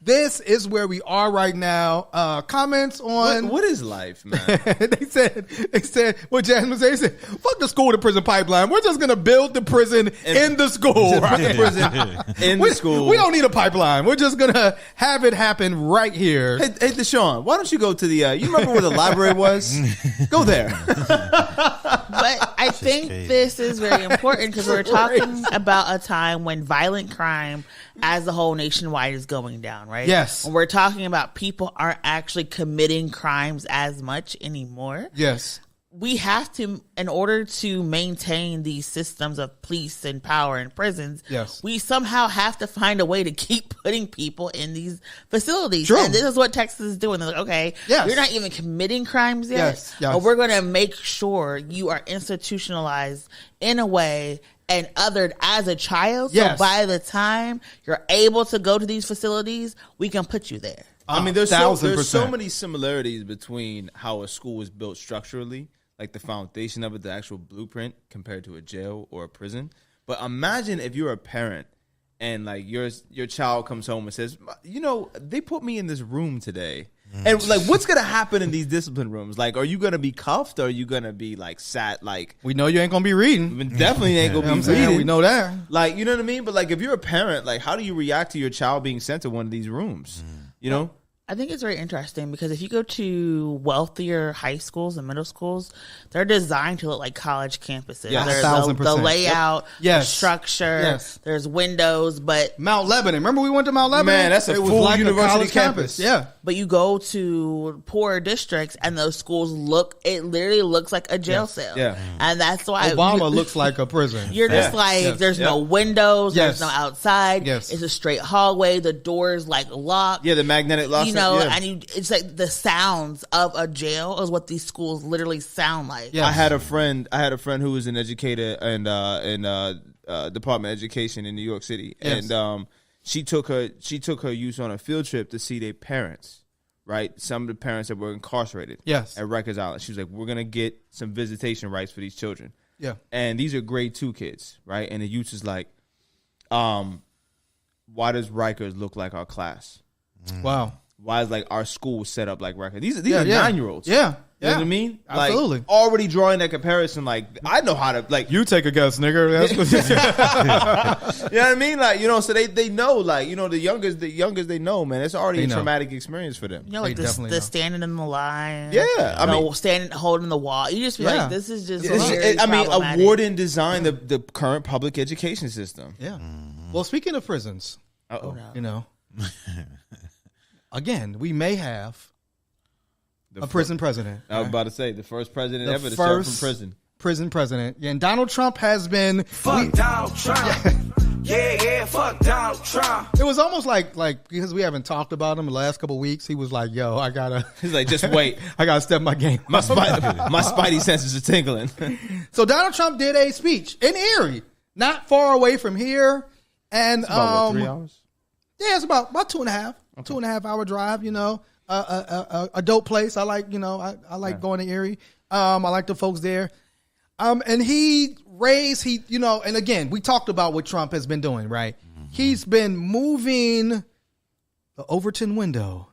S2: This is where we are right now. Comments on
S1: what is life, man?
S2: they said what Jasmine said. They said, "Fuck the school to prison pipeline. We're just gonna build the prison in the school. Right?
S1: The school.
S2: We don't need a pipeline. We're just gonna have it happen right here."
S1: Hey, Deshaun, why don't you go to the? You remember where the library was? Go there.
S4: But I think this is very important because we're talking about a time when violent crime as the whole nationwide is going down, right?
S2: Yes.
S4: When we're talking about people aren't actually committing crimes as much anymore.
S2: Yes.
S4: We have to, in order to maintain these systems of police and power and prisons,
S2: yes,
S4: we somehow have to find a way to keep putting people in these facilities.
S2: True.
S4: And this is what Texas is doing. They're like, okay,
S2: yes,
S4: you're not even committing crimes yet,
S2: yes,
S4: but we're going to make sure you are institutionalized in a way and othered as a child.
S2: Yes.
S4: So by the time you're able to go to these facilities, we can put you there.
S1: I mean, there's so many similarities between how a school is built structurally, like the foundation of it, the actual blueprint, compared to a jail or a prison. But imagine if you're a parent and like your child comes home and says, you know, they put me in this room today. And like, what's gonna happen in these discipline rooms? Like, are you gonna be cuffed? Or are you gonna be like sat? Like,
S2: we know you ain't gonna be reading.
S1: Definitely ain't gonna be reading.
S2: We know that.
S1: Like, you know what I mean? But like, if you're a parent, like, how do you react to your child being sent to one of these rooms? You know?
S4: I think it's very interesting because if you go to wealthier high schools and middle schools, they're designed to look like college campuses.
S2: Yeah,
S4: There's
S2: 1,000%.
S4: the layout,
S2: Yes.
S4: the structure,
S2: Yes.
S4: there's windows, but
S2: Mount Lebanon. Remember we went to Mount Lebanon?
S1: Man, that's a
S2: It was
S1: full
S2: like
S1: university
S2: college
S1: campus.
S2: Yeah.
S4: but you go to poorer districts and those schools it literally looks like a jail cell.
S1: Yeah.
S4: And that's why
S2: Obama looks like a prison.
S4: you're just like,
S2: Yes.
S4: there's no windows,
S2: Yes.
S4: there's no outside.
S2: Yes.
S4: It's a straight hallway. The door's like locked.
S1: Yeah, the magnetic locks.
S4: You know,
S1: yeah.
S4: and it's like the sounds of a jail is what these schools literally sound like.
S2: Yeah.
S1: I had a friend who was an educator and in Department of Education in New York City,
S2: Yes.
S1: and she took her youth on a field trip to see their parents. Right, some of the parents that were incarcerated.
S2: Yes.
S1: At Rikers Island, she was like, "We're gonna get some visitation rights for these children."
S2: Yeah.
S1: And these are grade 2 kids, right? And the youth is like, "Why does Rikers look like our class?
S2: Wow.
S1: Why is like our school set up like Rikers? These are 9-year-olds.
S2: Yeah.
S1: You know what I mean?
S2: Absolutely.
S1: Like, already drawing that comparison, like, I know how to, like...
S2: You take a guess, nigga. That's what
S1: you know what I mean? Like, you know, so they know, like, you know, the youngest they know, man, it's already a traumatic experience for them.
S4: You know, like the standing in the line.
S1: Yeah. I mean...
S4: standing, holding the wall. You just feel like, this is just
S1: I mean, a warden designed the current public education system.
S2: Yeah. Well, speaking of prisons, you know, again, we may have a prison president.
S1: I was about to say, the first president ever to serve from prison.
S2: Prison president. Yeah, and Donald Trump has been...
S12: Fuck Donald Trump. Yeah, fuck Donald Trump.
S2: It was almost like because we haven't talked about him the last couple of weeks, he was like, yo, I gotta...
S1: He's like, just wait.
S2: I gotta step my game.
S1: My spidey senses are tingling.
S2: So Donald Trump did a speech in Erie, not far away from here. And
S1: it's about, 3 hours?
S2: Yeah, it's about 2.5. Okay. 2.5 hour drive, you know. A dope place. I like, you know, I like going to Erie. I like the folks there. And you know, and again, we talked about what Trump has been doing, right? Mm-hmm. He's been moving the Overton window.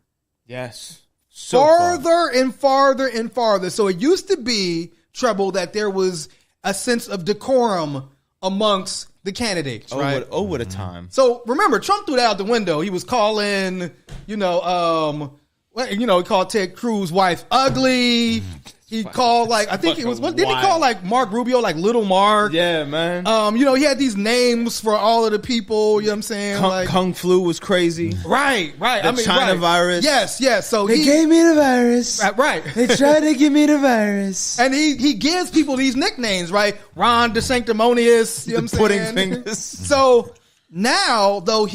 S1: Yes.
S2: Farther and farther and farther. So it used to be, Treble, that there was a sense of decorum amongst the candidates, right?
S1: Over the time.
S2: So remember, Trump threw that out the window. He was calling, he called Ted Cruz's wife ugly. He called, like, I think it was, didn't he call, like, Mark Rubio, like, Little Mark?
S1: Yeah, man.
S2: You know, he had these names for all of the people, you know what I'm saying?
S1: Kung flu was crazy.
S2: Right.
S1: The China virus.
S2: Yes. So
S1: they gave me the virus.
S2: Right.
S1: They tried to give me the virus.
S2: And he gives people these nicknames, right? Ron DeSanctimonious, you know what I'm saying?
S1: Pudding fingers.
S2: So now, though,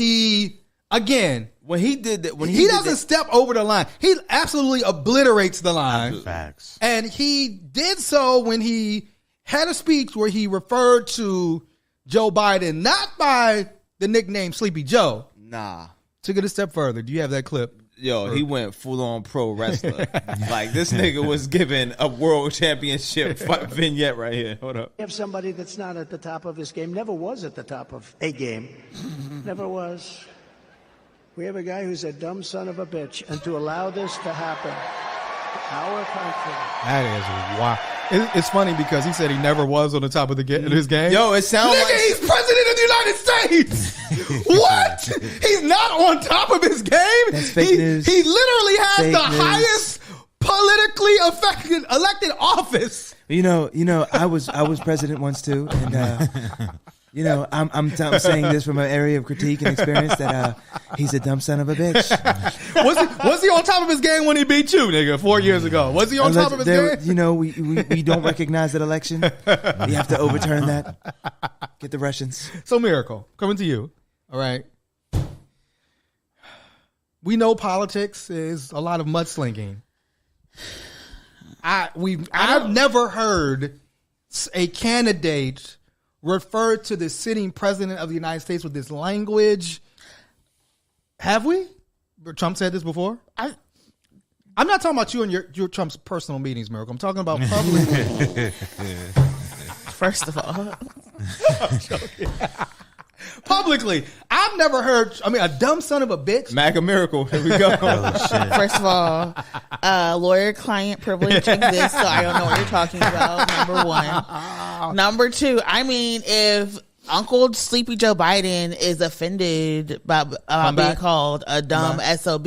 S2: again...
S1: When he did that,
S2: he doesn't step over the line. He absolutely obliterates the line.
S3: Facts.
S2: And he did so when he had a speech where he referred to Joe Biden, not by the nickname Sleepy Joe.
S1: Nah.
S2: Took it a step further. Do you have that clip?
S1: He went full on pro wrestler. Like this nigga was given a world championship vignette right here. Hold up.
S13: We have somebody that's not at the top of his game, never was at the top of a game, never was. We have a guy who's a dumb son of a bitch, and to allow this to happen, our country.
S2: That is wild. It's funny because he said he never was on the top of his game.
S1: Yo, it sounds like
S2: he's president of the United States. What? He's not on top of his game.
S14: That's fake news.
S2: He literally has
S14: Fake
S2: the
S14: news.
S2: highest politically elected office.
S14: You know, I was president once too, and I'm saying this from an area of critique and experience that he's a dumb son of a bitch.
S2: Was he on top of his game when he beat you, nigga, 4 years ago? Was he on top of his game?
S14: You know, we don't recognize that election. We have to overturn that. Get the Russians.
S2: So, Miracle, coming to you. All right. We know politics is a lot of mudslinging. I've never heard a candidate refer to the sitting president of the United States with this language. Have we? Trump said this before? I'm not talking about you and your Trump's personal meetings, Miracle. I'm talking about publicly.
S4: First of all.
S2: I'm joking. Publicly, I've never heard. I mean, a dumb son of a bitch.
S1: MAGA miracle. Here we go.
S4: First of all, lawyer-client privilege exists, so I don't know what you're talking about. Number one. Number two, I mean, if Uncle Sleepy Joe Biden is offended by being called a dumb SOB,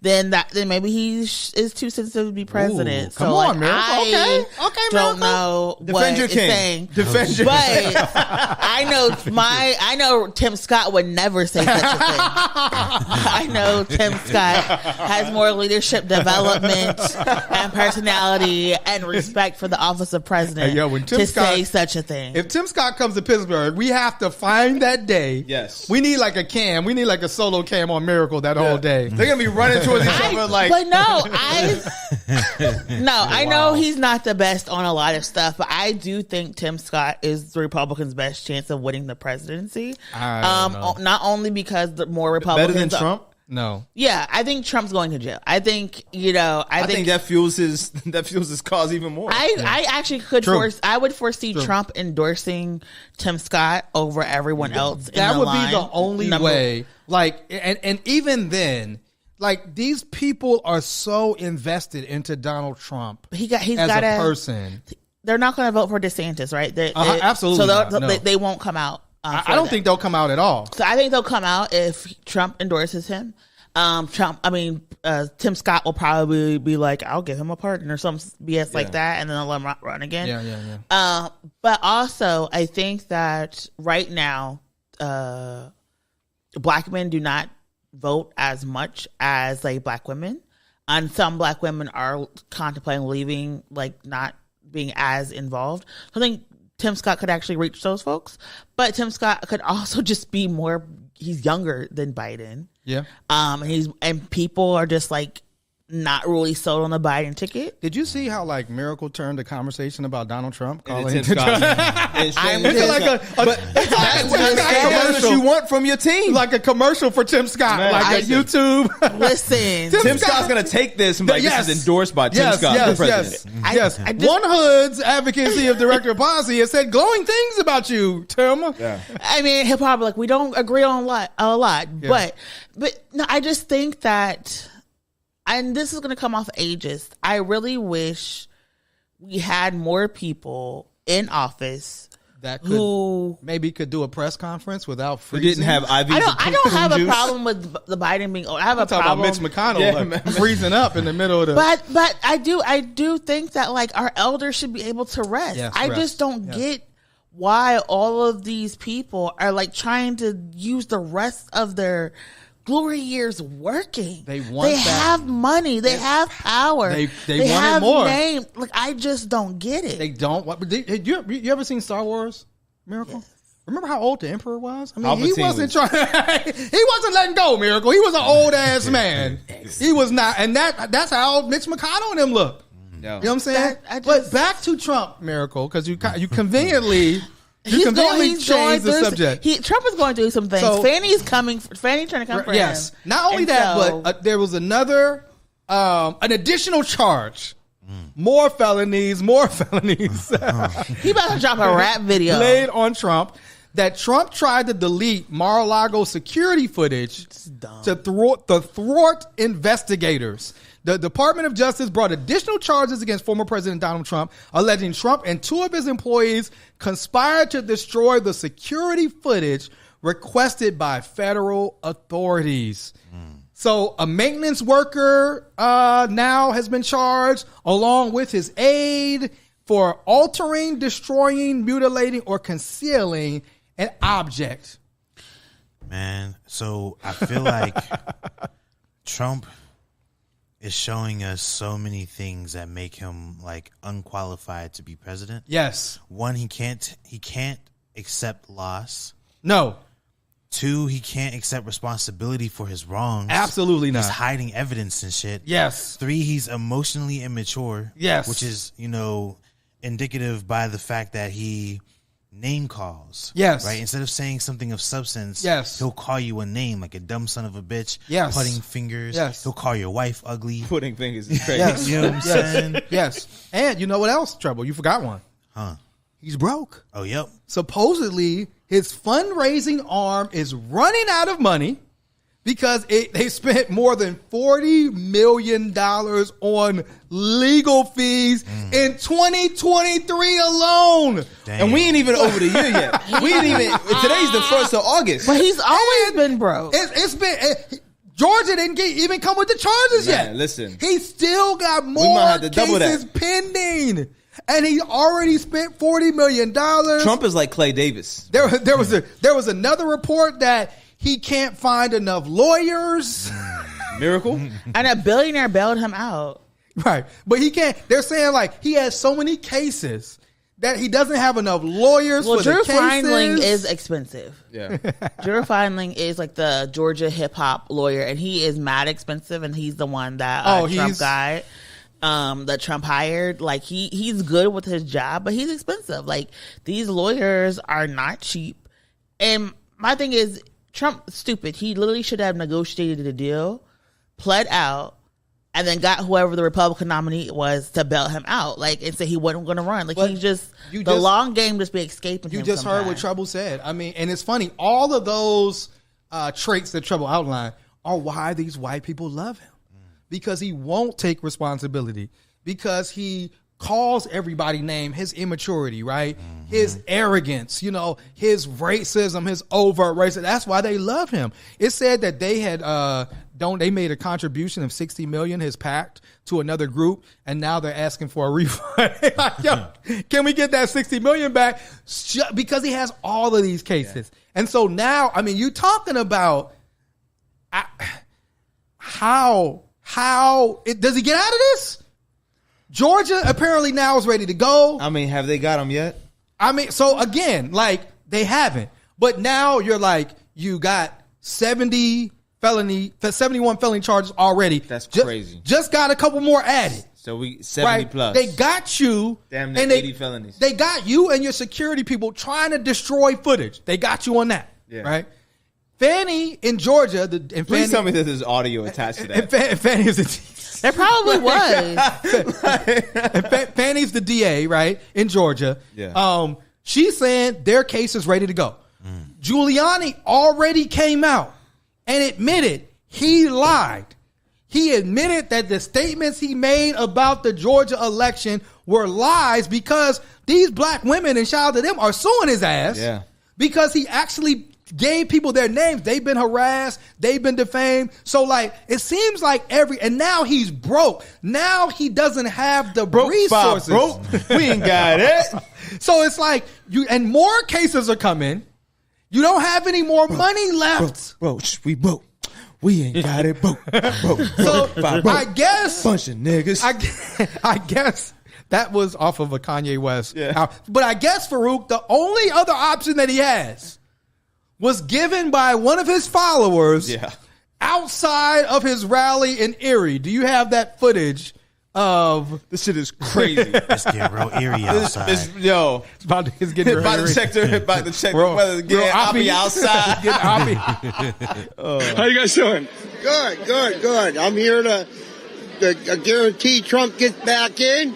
S4: then maybe he is too sensitive to be president.
S2: Ooh, come on, man. Okay,
S4: don't know
S1: Defend your
S4: it's
S1: king.
S4: saying.
S1: Defend your
S4: But I know Tim Scott would never say such a thing. I know Tim Scott has more leadership development and personality and respect for the office of president say such a thing.
S2: If Tim Scott comes to Pittsburgh, we have to find that day.
S1: Yes.
S2: We need like a cam. We need like a solo cam on Miracle that whole day.
S1: They're going to be running towards each other like...
S4: But I know he's not the best on a lot of stuff, but I do think Tim Scott is the Republicans' best chance of winning the presidency. Not only because the more Republicans...
S1: Better than Trump?
S2: No.
S4: Yeah, I think Trump's going to jail. I think, I think
S1: that fuels his cause even more.
S4: I actually I would foresee Trump endorsing Tim Scott over everyone else.
S2: That would be the only way. Like, and even then, like, these people are so invested into Donald Trump as a person.
S4: They're not going to vote for DeSantis, right?
S2: Absolutely.
S4: So they won't come out.
S2: I don't think they'll come out at all.
S4: So I think they'll come out if Trump endorses him. Tim Scott will probably be like, I'll give him a pardon or some BS like that, and then they'll let him run again.
S2: Yeah.
S4: But also, I think that right now, black men do not vote as much as like black women, and some black women are contemplating leaving, like not being as involved. So I think Tim Scott could actually reach those folks, but Tim Scott could also just be he's younger than Biden.
S2: Yeah.
S4: And people are just like not really sold on the Biden ticket.
S2: Did you see how like Miracle turned the conversation about Donald Trump calling
S1: Tim Scott?
S2: It's like
S1: what you want from your team,
S2: like a commercial for Tim Scott, like a YouTube.
S4: Listen,
S1: Tim Scott's gonna take this and be like, this is endorsed by Tim Scott, the president.
S2: Yes. One Hood's advocacy of director of policy has said glowing things about you, Tim.
S1: Yeah.
S4: I mean, he'll probably we don't agree on a lot, but no, I just think that. And this is going to come off ageist. I really wish we had more people in office
S2: that
S4: who
S2: maybe could do a press conference without
S1: freezing. Who didn't have IVs.
S4: I don't have a problem with the Biden being old. I have a problem
S2: about Mitch McConnell freezing up in the middle of the.
S4: But I do think that like our elders should be able to rest.
S2: Yes,
S4: I just don't get why all of these people are like trying to use the rest of their glory years working. They have money. They have power.
S2: They
S4: have
S2: more.
S4: Name. Like I just don't get it.
S2: They don't. You ever seen Star Wars? Miracle. Yes. Remember how old the Emperor was? I mean, he wasn't trying. He wasn't letting go. Miracle. He was an old ass man. He was not, and that's how Mitch McConnell and him look. You know what I'm saying? But back to Trump, Miracle, because you conveniently You completely changed the subject.
S4: Trump is going through some things.
S2: So,
S4: Fanny's trying to come for him.
S2: Yes. Not only but there was another, an additional charge. More felonies. He about
S4: to drop a rap video
S2: laid on Trump that Trump tried to delete Mar-a-Lago security footage to thwart investigators. The Department of Justice brought additional charges against former President Donald Trump, alleging Trump and two of his employees conspired to destroy the security footage requested by federal authorities. So a maintenance worker now has been charged along with his aide for altering, destroying, mutilating, or concealing an object.
S3: Man, so I feel like Trump is showing us so many things that make him like unqualified to be president.
S2: Yes.
S3: One, he can't accept loss.
S2: No.
S3: Two, he can't accept responsibility for his wrongs.
S2: Absolutely not.
S3: He's hiding evidence and shit.
S2: Yes.
S3: Three, he's emotionally immature.
S2: Yes.
S3: Which is, indicative by the fact that he name calls.
S2: Yes.
S3: Right? Instead of saying something of substance,
S2: yes,
S3: he'll call you a name, like a dumb son of a bitch.
S2: Yes.
S3: Putting fingers.
S2: Yes.
S3: He'll call your wife ugly.
S1: Putting fingers is crazy.
S2: Yes.
S3: You know what I'm saying?
S2: Yes. And you know what else, Trouble? You forgot one.
S3: Huh.
S2: He's broke.
S3: Oh, yep.
S2: Supposedly, his fundraising arm is running out of money because they spent more than $40 million on legal fees in 2023 alone.
S3: Damn.
S1: And we ain't even over the year yet. Today's the 1st of August.
S4: But he's always been broke.
S2: It's been... Georgia didn't even come with the charges yet.
S1: Listen.
S2: He still got more cases pending. And he already spent $40 million.
S1: Trump is like Clay Davis.
S2: There was another report that he can't find enough lawyers.
S1: Miracle.
S4: And a billionaire bailed him out.
S2: Right. But he can't. They're saying like he has so many cases that he doesn't have enough lawyers for the cases.
S4: Drew Feinling is expensive.
S1: Yeah.
S4: Drew Feinling is like the Georgia hip hop lawyer, and he is mad expensive, and he's the one that Trump got. That Trump hired. Like he's good with his job, but he's expensive. Like these lawyers are not cheap. And my thing is, Trump stupid. He literally should have negotiated a deal, pled out, and then got whoever the Republican nominee was to bail him out. Like and say he wasn't going to run. Like the long game just be escaping.
S2: You
S4: him
S2: just
S4: sometimes.
S2: heard what Trouble said. I mean, and it's funny. All of those traits that Trouble outlined are why these white people love him. Because he won't take responsibility. Because he calls everybody name, his immaturity, right? Mm-hmm. His arrogance, his racism, his overt racism. That's why they love him. It said that they had they made a contribution of $60 million, his PAC, to another group, and now they're asking for a refund. Yo, can we get that $60 million back? Because he has all of these cases. Yeah. And so now, I mean, you're talking about how does he get out of this? Georgia apparently now is ready to go.
S1: I mean, have they got him yet?
S2: I mean, so again, like they haven't. But now you're like, you got 71 felony charges already.
S1: That's crazy.
S2: Just got a couple more added.
S1: So we 70 plus.
S2: They got you.
S1: Damn near 80 felonies.
S2: They got you and your security people trying to destroy footage. They got you on that. Yeah. Right? Fanny in Georgia.
S1: Please tell me that there's audio attached to that.
S2: Fanny is the
S4: there probably was.
S2: Fanny's the DA, right, in Georgia.
S1: Yeah.
S2: She's saying their case is ready to go. Giuliani already came out and admitted he lied. He admitted that the statements he made about the Georgia election were lies because these black women, and shout out to them, are suing his ass.
S1: Yeah.
S2: Because he actually gave people their names. They've been harassed. They've been defamed. So like, it seems like and now he's broke. Now he doesn't have the resources.
S1: We ain't got it.
S2: So it's like and more cases are coming. You don't have any more money left.
S14: Bro, we broke. We ain't got it. Broke.
S2: So I guess.
S14: Bunch of niggas.
S2: I guess that was off of a Kanye West.
S1: Yeah.
S2: But I guess, Farouk, the only other option that he has was given by one of his followers outside of his rally in Erie. Do you have that footage of
S1: this shit is crazy.
S3: It's getting real eerie outside.
S2: It's getting real
S1: about
S2: eerie.
S1: to check the weather. Getting Oppie outside.
S2: Getting Oppie.
S15: How you guys doing?
S16: Good. I'm here to guarantee Trump gets back in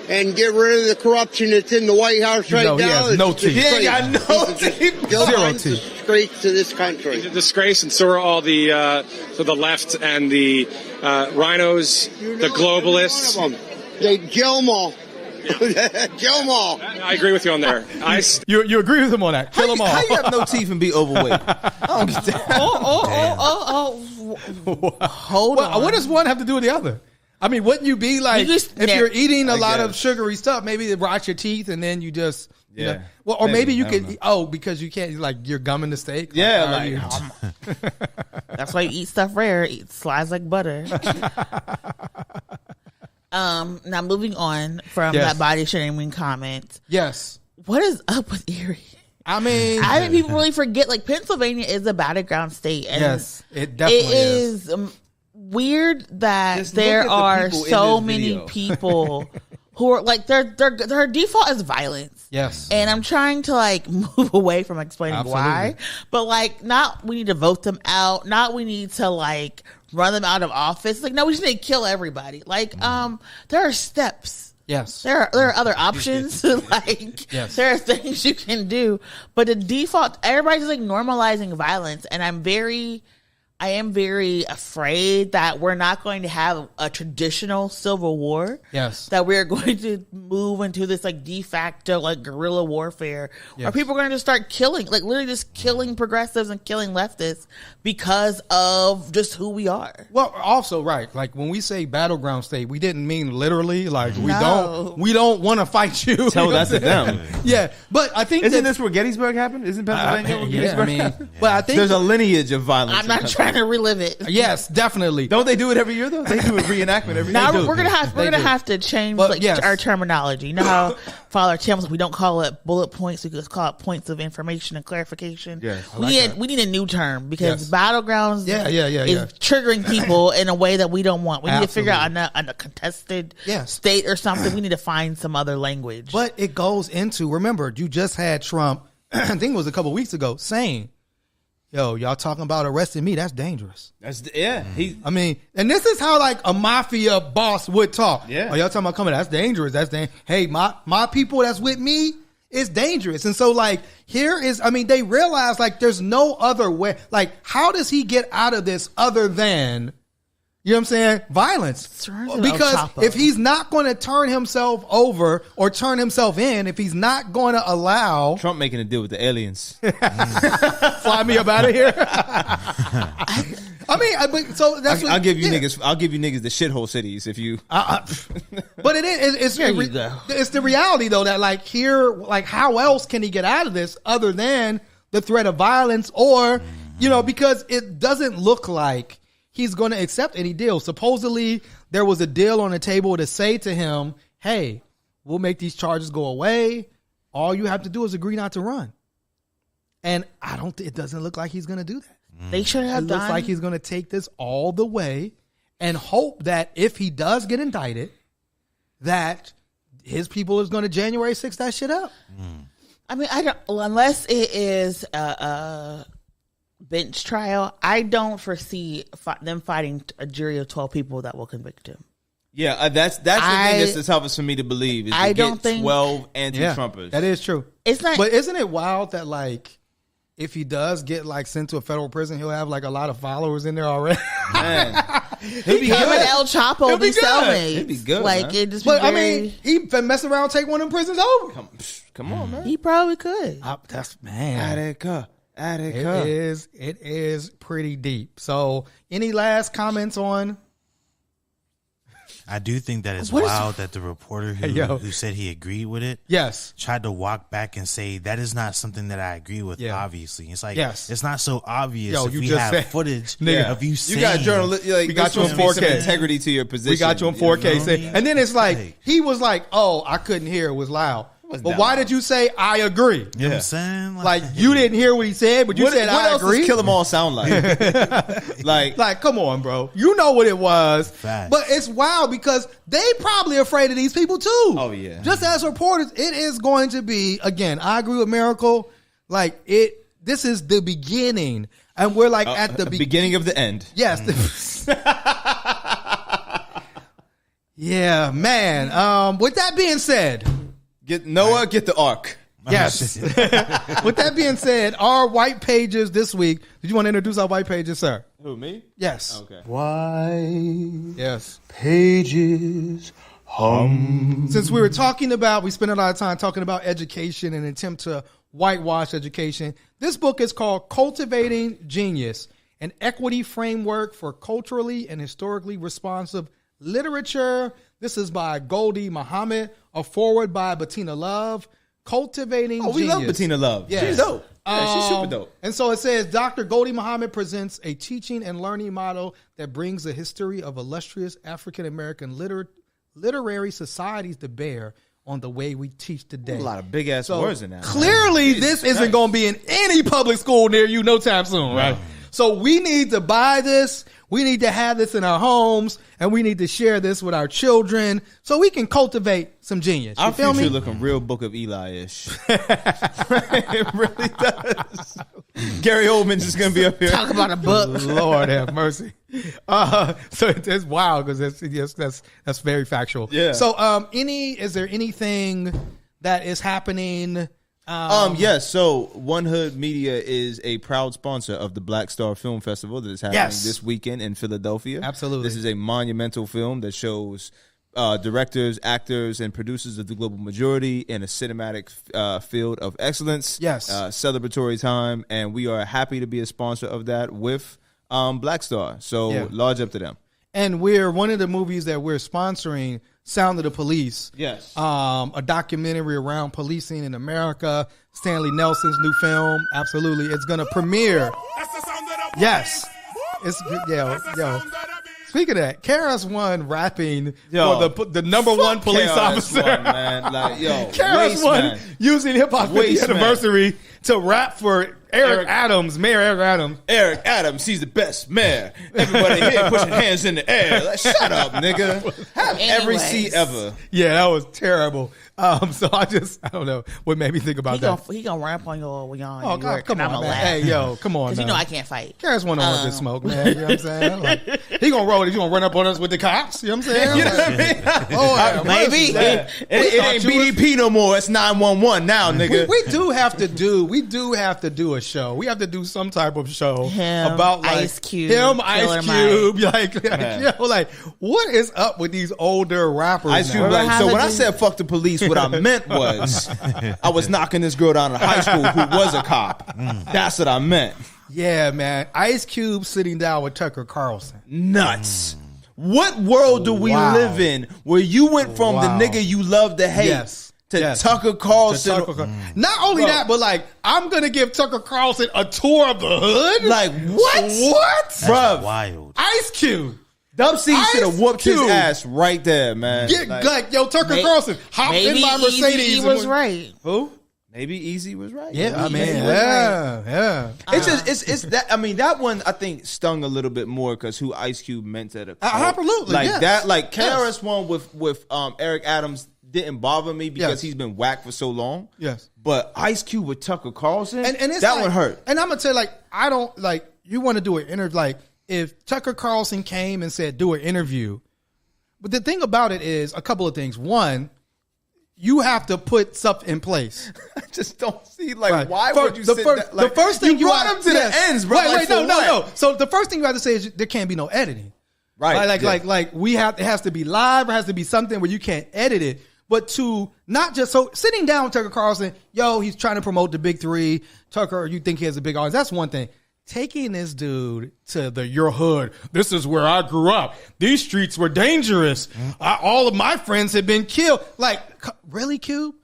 S16: and get rid of the corruption that's in the White House right now.
S2: He has no teeth.
S1: He ain't got no teeth.
S16: Zero teeth. Disgrace to this country.
S15: He's a disgrace, and so are all the left and the rhinos, the globalists.
S16: They kill them all. Kill them all.
S15: I agree with you on there.
S2: You agree with him on that? Kill them all.
S1: How you have no teeth and be overweight? I don't understand.
S4: Hold on.
S2: What does one have to do with the other? I mean, wouldn't you be like, if you're eating a lot of sugary stuff, maybe it rots your teeth and then you just, you know, well, or maybe you could, because you can't, like, you're gumming the steak.
S4: That's why you eat stuff rare. It slides like butter. Now moving on from that body shaming comment.
S2: Yes.
S4: What is up with Erie?
S2: I mean,
S4: people really forget, like, Pennsylvania is a battleground state. And
S2: it definitely
S4: is. Weird that there are so many people who are like their default is violence.
S2: Yes.
S4: And I'm trying to like move away from explaining why. But like not we need to vote them out, not we need to like run them out of office. Like no, we just need to kill everybody. Like there are steps.
S2: Yes.
S4: There are other options. Like there are things you can do. But the default everybody's like normalizing violence and I am very afraid that we're not going to have a traditional civil war.
S2: Yes.
S4: That we're going to move into this like de facto like guerrilla warfare where people are going to start killing, like literally just killing progressives and killing leftists because of just who we are.
S2: Well, also, right. Like when we say battleground state, we didn't mean literally like we don't want to fight you.
S1: Tell that to them.
S2: Yeah. But I think
S1: Isn't this where Gettysburg happened? Isn't Pennsylvania where Gettysburg happened?
S2: But I think
S1: there's a lineage of violence.
S4: I'm not trying to relive it.
S2: Yes, definitely.
S1: Don't they do it every year though? They do a reenactment every year.
S4: Now we're gonna have to change our terminology. You know how Father tells us we don't call it bullet points, we just call it points of information and clarification.
S2: Yes,
S4: we need a new term because battlegrounds is triggering people in a way that we don't want. We need to figure out on a contested state or something. We need to find some other language.
S2: But it goes into, remember, you just had Trump, I think it was a couple weeks ago, saying, yo, y'all talking about arresting me? That's dangerous. I mean, and this is how like a mafia boss would talk. Yeah. Oh, y'all talking about coming? That's dangerous. Hey, my people that's with me is dangerous. And so like they realize like there's no other way. Like, how does he get out of this other than, you know what I'm saying, violence? Because if he's not going to turn himself over or turn himself in, if he's not going to allow
S1: Trump making a deal with the aliens,
S2: fly me up out of here. I mean, so that's
S1: I'll give you niggas. I'll give you niggas the shithole cities if you.
S2: But it's the reality though that like here, like how else can he get out of this other than the threat of violence or because it doesn't look like he's going to accept any deal. Supposedly, there was a deal on the table to say to him, hey, we'll make these charges go away. All you have to do is agree not to run. And it doesn't look like he's going to do that.
S4: They should have
S2: It looks like he's going to take this all the way and hope that if he does get indicted, that his people is going to January 6th that shit up.
S4: I mean, unless it is a bench trial, I don't foresee them fighting a jury of 12 people that will convict him.
S1: Yeah, that's the thing that's the toughest for me to believe. Is I don't think 12 anti-Trumpers.
S2: That is true.
S4: It's not,
S2: but isn't it wild that like if he does get like sent to a federal prison, he'll have like a lot of followers in there already.
S1: Man,
S4: he'll be good. Him and El Chapo
S2: He'll be good.
S4: cellmates.
S1: He'd be good.
S4: Like
S1: man.
S4: it just. Be
S2: But I mean, he mess around, and take one of them prisons over.
S1: Come on, man.
S4: He probably could.
S2: That's man.
S1: Attica.
S2: It is pretty deep. So, any last comments on?
S3: I do think that it's wild that the reporter who said he agreed with it, tried to walk back and say that is not something that I agree with. Obviously, it's like it's not so obvious. If we have footage of you saying,
S1: you got journalists. Like,
S2: we got you on 4K.
S1: Integrity to your position.
S2: We got you on 4K. And then it's like he was like, "Oh, I couldn't hear. It was loud." But why did you say I agree?
S3: You know what I'm saying?
S2: Like you didn't hear what he said, but you said I agree.
S1: What else does Kill 'Em All sound like?
S2: like, come on, bro. You know what it was.
S3: Facts.
S2: But it's wild because they probably afraid of these people too.
S1: Oh, yeah.
S2: Just as reporters, it is going to be, again, I agree with Miracle. Like this is the beginning. And we're like at the
S1: beginning of the end.
S2: Yes. Yeah, man. With that being said,
S1: get the ark.
S2: Yes. With that being said, our white pages this week. Did you want to introduce our white pages, sir?
S1: Who, me?
S2: Yes.
S1: Okay.
S2: White
S17: pages hum.
S2: Since we spent a lot of time talking about education and attempt to whitewash education. This book is called Cultivating Genius, an equity framework for culturally and historically responsive literature. This is by Goldie Muhammad, a foreword by Bettina Love. Cultivating Genius.
S1: We love Bettina Love.
S2: Yes.
S1: She's dope. Yeah, she's super dope.
S2: And so it says, Dr. Goldie Muhammad presents a teaching and learning model that brings the history of illustrious African-American literary societies to bear on the way we teach today.
S1: A lot of big-ass words in that.
S2: Clearly, this isn't going to be in any public school near you no time soon, right? So we need to buy this. We need to have this in our homes, and we need to share this with our children so we can cultivate some genius.
S1: Our future looking real Book of Eli-ish. It really does. Gary Oldman's just going to be up here.
S4: Talk about a book.
S2: Lord have mercy. So it's wild because that's very factual.
S1: Yeah.
S2: So is there anything that is happening?
S1: Yes. So One Hood Media is a proud sponsor of the Black Star Film Festival that is happening this weekend in Philadelphia.
S2: Absolutely.
S1: This is a monumental film that shows directors, actors, and producers of the global majority in a cinematic field of excellence.
S2: Yes.
S1: Celebratory time, and we are happy to be a sponsor of that with Black Star. So large up to them.
S2: And one of the movies that we're sponsoring, Sound of the Police.
S1: Yes.
S2: A documentary around policing in America. Stanley Nelson's new film. Absolutely. It's going to premiere. Yes. It's yo. Speaking of that, KRS-One rapping for the number one police officer.
S1: Man. Like,
S2: KRS-One using hip hop 50th anniversary to rap for Eric Adams, Mayor Eric Adams.
S1: Eric Adams, he's the best mayor. Everybody here pushing hands in the air. Like, shut up, nigga. Have every seat ever.
S2: Yeah, that was terrible. So I don't know what made me think about that.
S4: He gonna rap on your
S2: Oh, God, come on, man. Hey, yo, come on,
S4: because
S2: man.
S4: you know I can't fight.
S2: KRS-One don't want this smoke, man. You know what I'm saying? Like, he gonna roll it. He gonna run up on us with the cops. You know what I'm saying?
S1: You know what I mean?
S2: Oh,
S4: maybe.
S1: It ain't BDP no more. It's 911 now, nigga.
S2: We do have to do a show. We have to do some type of show about like
S4: Ice Cube.
S2: Ice Cube. Like what is up with these older rappers?
S1: Ice Cube. So when I said fuck the police, what I meant was I was knocking this girl down in high school who was a cop. That's what I meant.
S2: Yeah, man. Ice Cube sitting down with Tucker Carlson.
S1: Nuts. What world do we live in where you went from the nigga you love to hate to Tucker Carlson?
S2: Not only that, but like, I'm going to give Tucker Carlson a tour of the hood?
S1: Like, what?
S2: What?
S1: Bruh.
S3: Wild.
S2: Ice Cube.
S1: Dub C should have whooped his ass right there, man.
S2: Tucker Carlson, hop in my Mercedes.
S4: He was right.
S2: Who?
S1: Maybe Easy was right.
S2: Yeah, I mean, yeah.
S1: It's that. I mean, that one I think stung a little bit more because who Ice Cube meant to the
S2: absolutely
S1: like that. Like KRS-One with Eric Adams didn't bother me because he's been whacked for so long.
S2: Yes,
S1: but Ice Cube with Tucker Carlson,
S2: and it's
S1: that one hurt.
S2: And I'm gonna tell you, like, I don't like. You want to do an interview, like if Tucker Carlson came and said do an interview, but the thing about it is a couple of things. One, you have to put stuff in place.
S1: I just don't see why would you sit that? Like,
S2: the first thing
S1: you brought him to the ends, bro.
S2: Wait, no. So the first thing you have to say is there can't be no editing.
S1: Right.
S2: Like it has to be live. It has to be something where you can't edit it. But to not just sitting down with Tucker Carlson, he's trying to promote the big three. Tucker, you think he has a big audience? That's one thing. Taking this dude to your hood. This is where I grew up. These streets were dangerous. All of my friends had been killed. Like, really, Cube?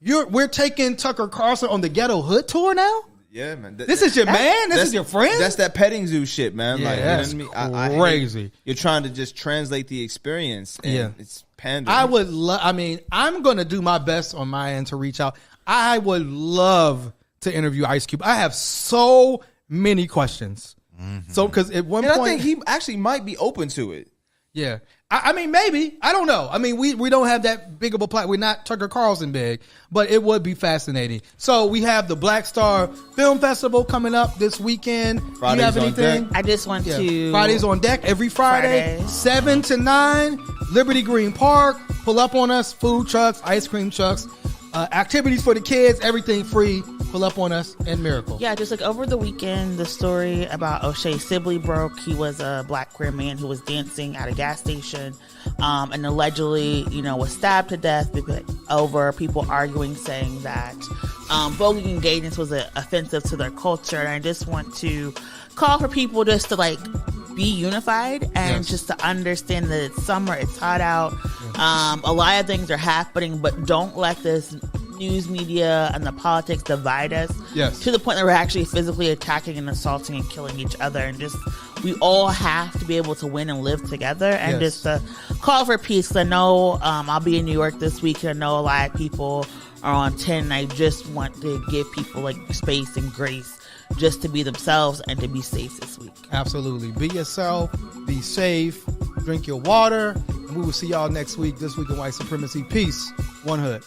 S2: We're taking Tucker Carlson on the ghetto hood tour now?
S1: Yeah, man.
S2: This is your man? This is your friend?
S1: That's that petting zoo shit, man.
S2: Yeah,
S1: like,
S2: that's
S1: you know what I mean?
S2: Crazy.
S1: You're trying to just translate the experience. And it's pandering.
S2: I would I'm going to do my best on my end to reach out. I would love to interview Ice Cube. I have so many questions. Mm-hmm. So, because at one point,
S1: I think he actually might be open to it.
S2: Yeah. I mean, maybe. I don't know. I mean, we don't have that big of a platform. We're not Tucker Carlson big, but it would be fascinating. So we have the Black Star Film Festival coming up this weekend.
S1: Fridays, do you have anything?
S4: I just want to...
S2: Fridays on deck every Friday. 7 to 9, Liberty Green Park. Pull up on us. Food trucks, ice cream trucks, activities for the kids, everything free. Pull up on us and Miracle.
S4: Yeah, just like over the weekend, the story about O'Shea Sibley broke. He was a black queer man who was dancing at a gas station and allegedly, was stabbed to death over people arguing, saying that voguing engagements was offensive to their culture. And I just want to call for people just to be unified and just to understand that it's summer, it's hot out. A lot of things are happening, but don't let this news media and the politics divide us to the point that we're actually physically attacking and assaulting and killing each other. And just, we all have to be able to win and live together and just to call for peace. Because I know I'll be in New York this week. I know a lot of people are on 10. And I just want to give people space and grace just to be themselves and to be safe this week.
S2: Absolutely. Be yourself, be safe, drink your water, and we will see y'all next week. This week in White Supremacy. Peace. One Hood.